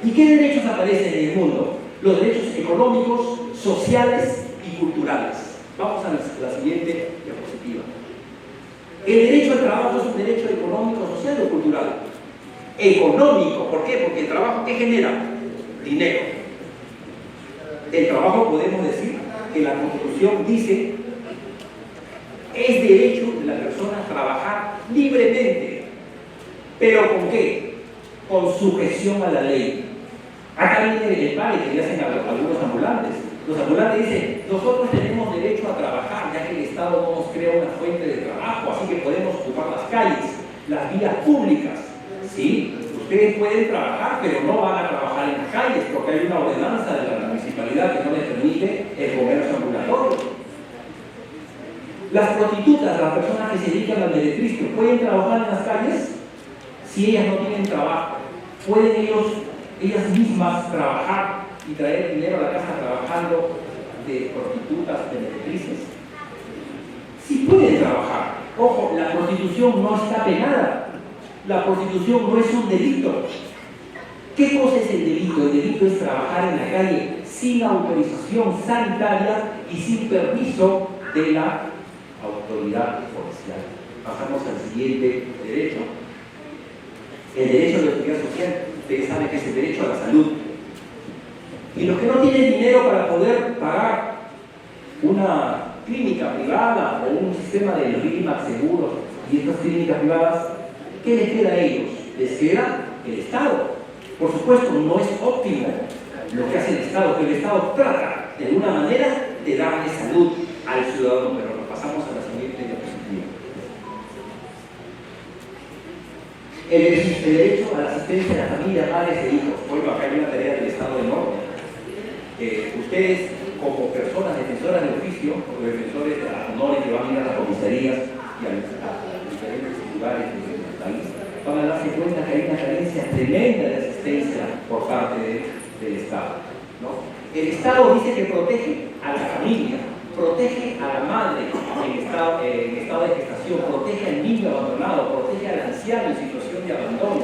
¿Y qué derechos aparecen en el mundo? Los derechos económicos, sociales y culturales. Vamos a la siguiente diapositiva. ¿El derecho al trabajo es un derecho económico, social o cultural? Económico. ¿Por qué? Porque el trabajo, ¿qué genera? Dinero. El trabajo, podemos decir que la Constitución dice, es derecho de la persona a trabajar libremente. ¿Pero con qué? Con sujeción a la ley. Acá viene el pare que le hacen a algunos ambulantes. Los ambulantes dicen, nosotros tenemos derecho a trabajar, ya que el Estado no nos crea una fuente de trabajo, así que podemos ocupar las calles, las vías públicas. ¿Sí? Ustedes pueden trabajar, pero no van a trabajar en las calles, porque hay una ordenanza de la municipalidad que no les permite el comercio ambulatorio. Las prostitutas, las personas que se dedican al meretricio, ¿pueden trabajar en las calles? Si ellas no tienen trabajo, ¿pueden ellas mismas trabajar y traer dinero a la casa trabajando de prostitutas, de meretrices? Sí pueden trabajar. Ojo, la prostitución no está penada. La prostitución no es un delito. ¿Qué cosa es el delito? El delito es trabajar en la calle sin autorización sanitaria y sin permiso de la autoridad policial. Pasamos al siguiente derecho. El derecho de la seguridad social. Ustedes saben que es el derecho a la salud. Y los que no tienen dinero para poder pagar una clínica privada o un sistema de RIMAC seguros y estas clínicas privadas, ¿qué les queda a ellos? Les queda el Estado. Por supuesto, no es óptimo lo que hace el Estado, pero el Estado trata de alguna manera de darle salud al ciudadano, pero nos pasamos a la siguiente diapositiva. El derecho a la asistencia de la familia, padres e hijos. Vuelvo, acá hay una tarea del Estado enorme. Ustedes, como personas defensoras de oficio, o defensores de honores que van a ir a las comisarías y a diferentes lugares del país, van a darse cuenta que hay una carencia tremenda de asistencia por parte del Estado, ¿no? El Estado dice que protege a la familia, protege a la madre en estado de gestación, protege al niño abandonado, protege al anciano en situación de abandono.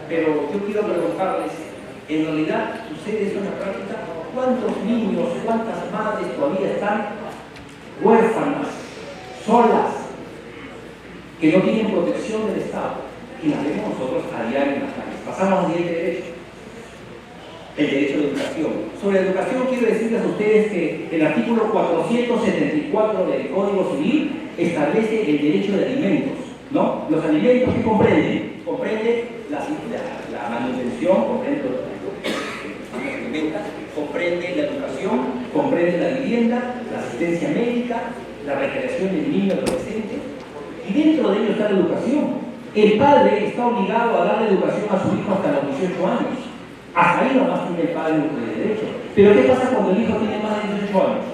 Pero yo quiero preguntarles, en realidad sucede eso en la práctica. ¿Cuántos niños, cuántas madres todavía están huérfanas, solas, que no tienen protección del Estado? Y las vemos nosotros a diario en las calles. Pasamos al siguiente derecho. El derecho a la educación. Sobre educación quiero decirles a ustedes que el artículo 474 del Código Civil establece el derecho de alimentos. ¿no? Los alimentos que comprenden la manutención, comprende los alimentos, comprende la educación, comprende la vivienda, la asistencia médica, la recreación del niño y adolescente, y dentro de ello está la educación. El padre está obligado a dar educación a su hijo hasta los 18 años. Hasta ahí nomás tiene el padre de derecho. Pero ¿qué pasa cuando el hijo tiene más de 18 años?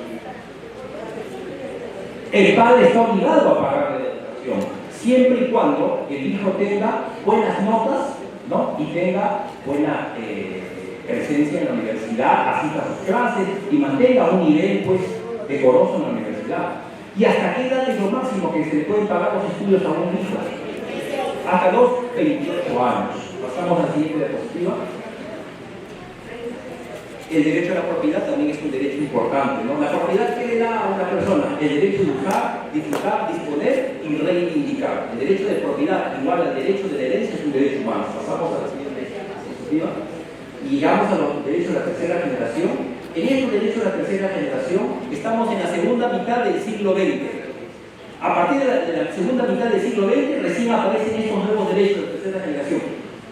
El padre está obligado a pagarle la educación, siempre y cuando el hijo tenga buenas notas, ¿no? Y tenga buena presencia en la universidad, asista a sus clases y mantenga un nivel pues, decoroso en la universidad. ¿Y hasta qué edad es lo máximo que se le pueden pagar los estudios a un hijo? Hasta los 28 años. Pasamos a la siguiente diapositiva. El derecho a la propiedad también es un derecho importante, ¿no? La propiedad que le da a una persona el derecho de usar, disfrutar, disponer y reivindicar. El derecho de propiedad igual al derecho de la herencia es un derecho humano. Pasamos a la siguiente diapositiva. Y llegamos a los derechos de la tercera generación. En estos derechos de la tercera generación estamos en la segunda mitad del siglo XX. A partir de la segunda mitad del siglo XX recién aparecen estos nuevos derechos de la tercera generación.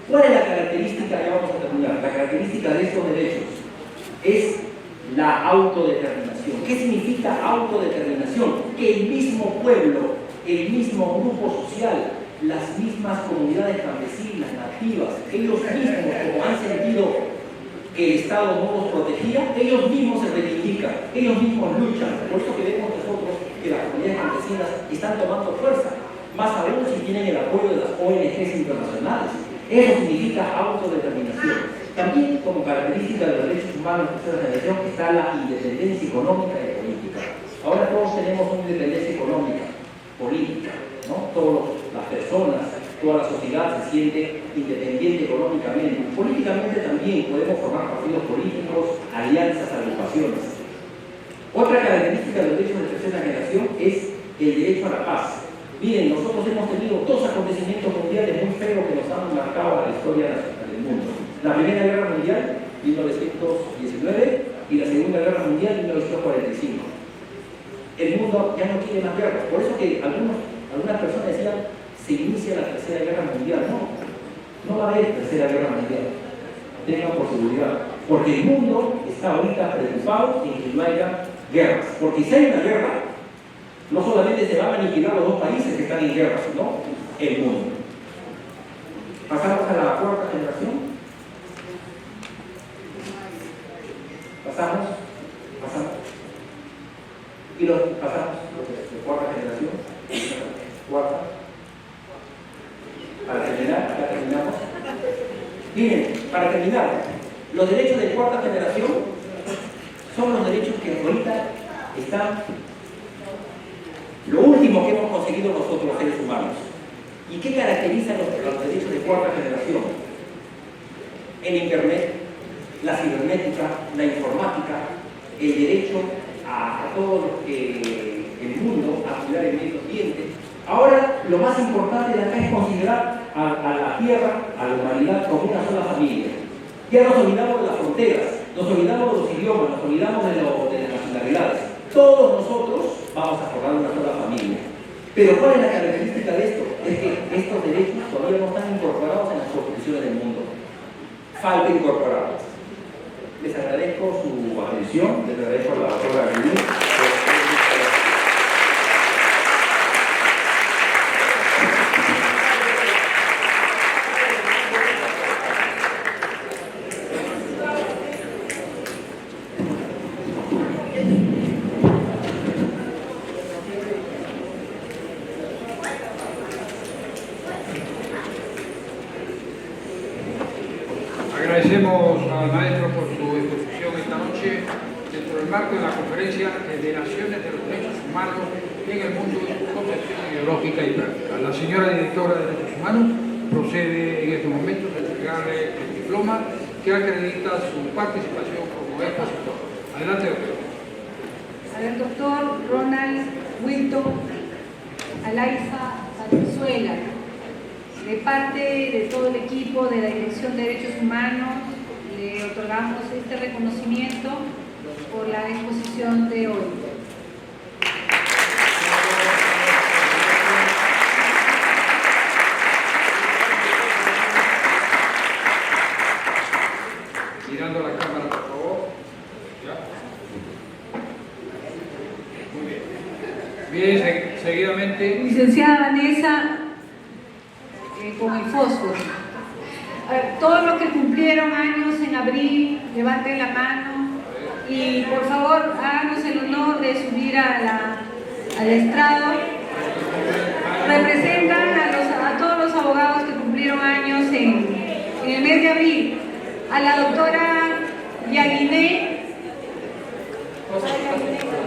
¿Cuál es la característica? Ya vamos a terminar. La característica de estos derechos es la autodeterminación. ¿Qué significa autodeterminación? Que el mismo pueblo, el mismo grupo social, las mismas comunidades campesinas, nativas, ellos mismos, como han sentido que el Estado no los protegía, ellos mismos se reivindican, ellos mismos luchan. Por eso que vemos nosotros que las comunidades campesinas están tomando fuerza, más aún si tienen el apoyo de las ONGs internacionales. Eso significa autodeterminación. También como característica de los derechos humanos de tercera generación está la independencia económica y política. Ahora todos tenemos una independencia económica, política, ¿no? Todas las personas, toda la sociedad se siente independiente económicamente. Políticamente también podemos formar partidos políticos, alianzas, agrupaciones. Otra característica de los derechos de tercera generación es el derecho a la paz. Miren, nosotros hemos tenido dos acontecimientos mundiales muy feos que nos han marcado la historia del mundo. La Primera Guerra Mundial, 1919, y la Segunda Guerra Mundial, 1945. El mundo ya no quiere más guerra. Por eso que algunas personas decían, se inicia la Tercera Guerra Mundial. No va a haber Tercera Guerra Mundial. Tengan por seguridad. Porque el mundo está ahorita preocupado en que no haya guerras. Porque si hay una guerra, no solamente se van a aniquilar los dos países que están en guerra, sino el mundo. Pasamos a la cuarta generación. Pasamos. Y pasamos de cuarta generación. Cuarta. Para terminar, ya terminamos. Miren, para terminar, los derechos de cuarta generación son los derechos que ahorita están lo último que hemos conseguido nosotros los seres humanos. ¿Y qué caracteriza los derechos de cuarta generación? El Internet, la cibernética, la informática, el derecho a todo lo que el mundo, a cuidar el medio ambiente. Ahora, lo más importante de acá es considerar a la Tierra, a la humanidad, como una sola familia. Ya nos olvidamos de las fronteras, nos olvidamos de los idiomas, nos olvidamos de las nacionalidades. Todos nosotros vamos a formar una sola familia. Pero ¿cuál es la característica de esto? Es que estos derechos todavía no están incorporados en las constituciones del mundo. Falta incorporarlos. Les agradezco su atención, les agradezco a la doctora Aguilí. Agradecemos al maestro por su exposición esta noche dentro del marco de la conferencia de Naciones de los Derechos Humanos en el mundo y su concepción ideológica y práctica. La señora directora de Derechos Humanos procede en estos momentos a entregarle el diploma que acredita su participación como expositor. Adelante, doctor. Al doctor Ronald Wilton Alaiza Valenzuela, de parte de todo el equipo de la Dirección de Derechos Humanos, le otorgamos este reconocimiento por la exposición de hoy. Muy Bien, seguidamente. Licenciada Vanessa, con el fósforo. A ver, todos los que cumplieron años en abril, levanten la mano y por favor háganos el honor de subir al estrado. Representan a todos los abogados que cumplieron años en el mes de abril. A la doctora Yaguiné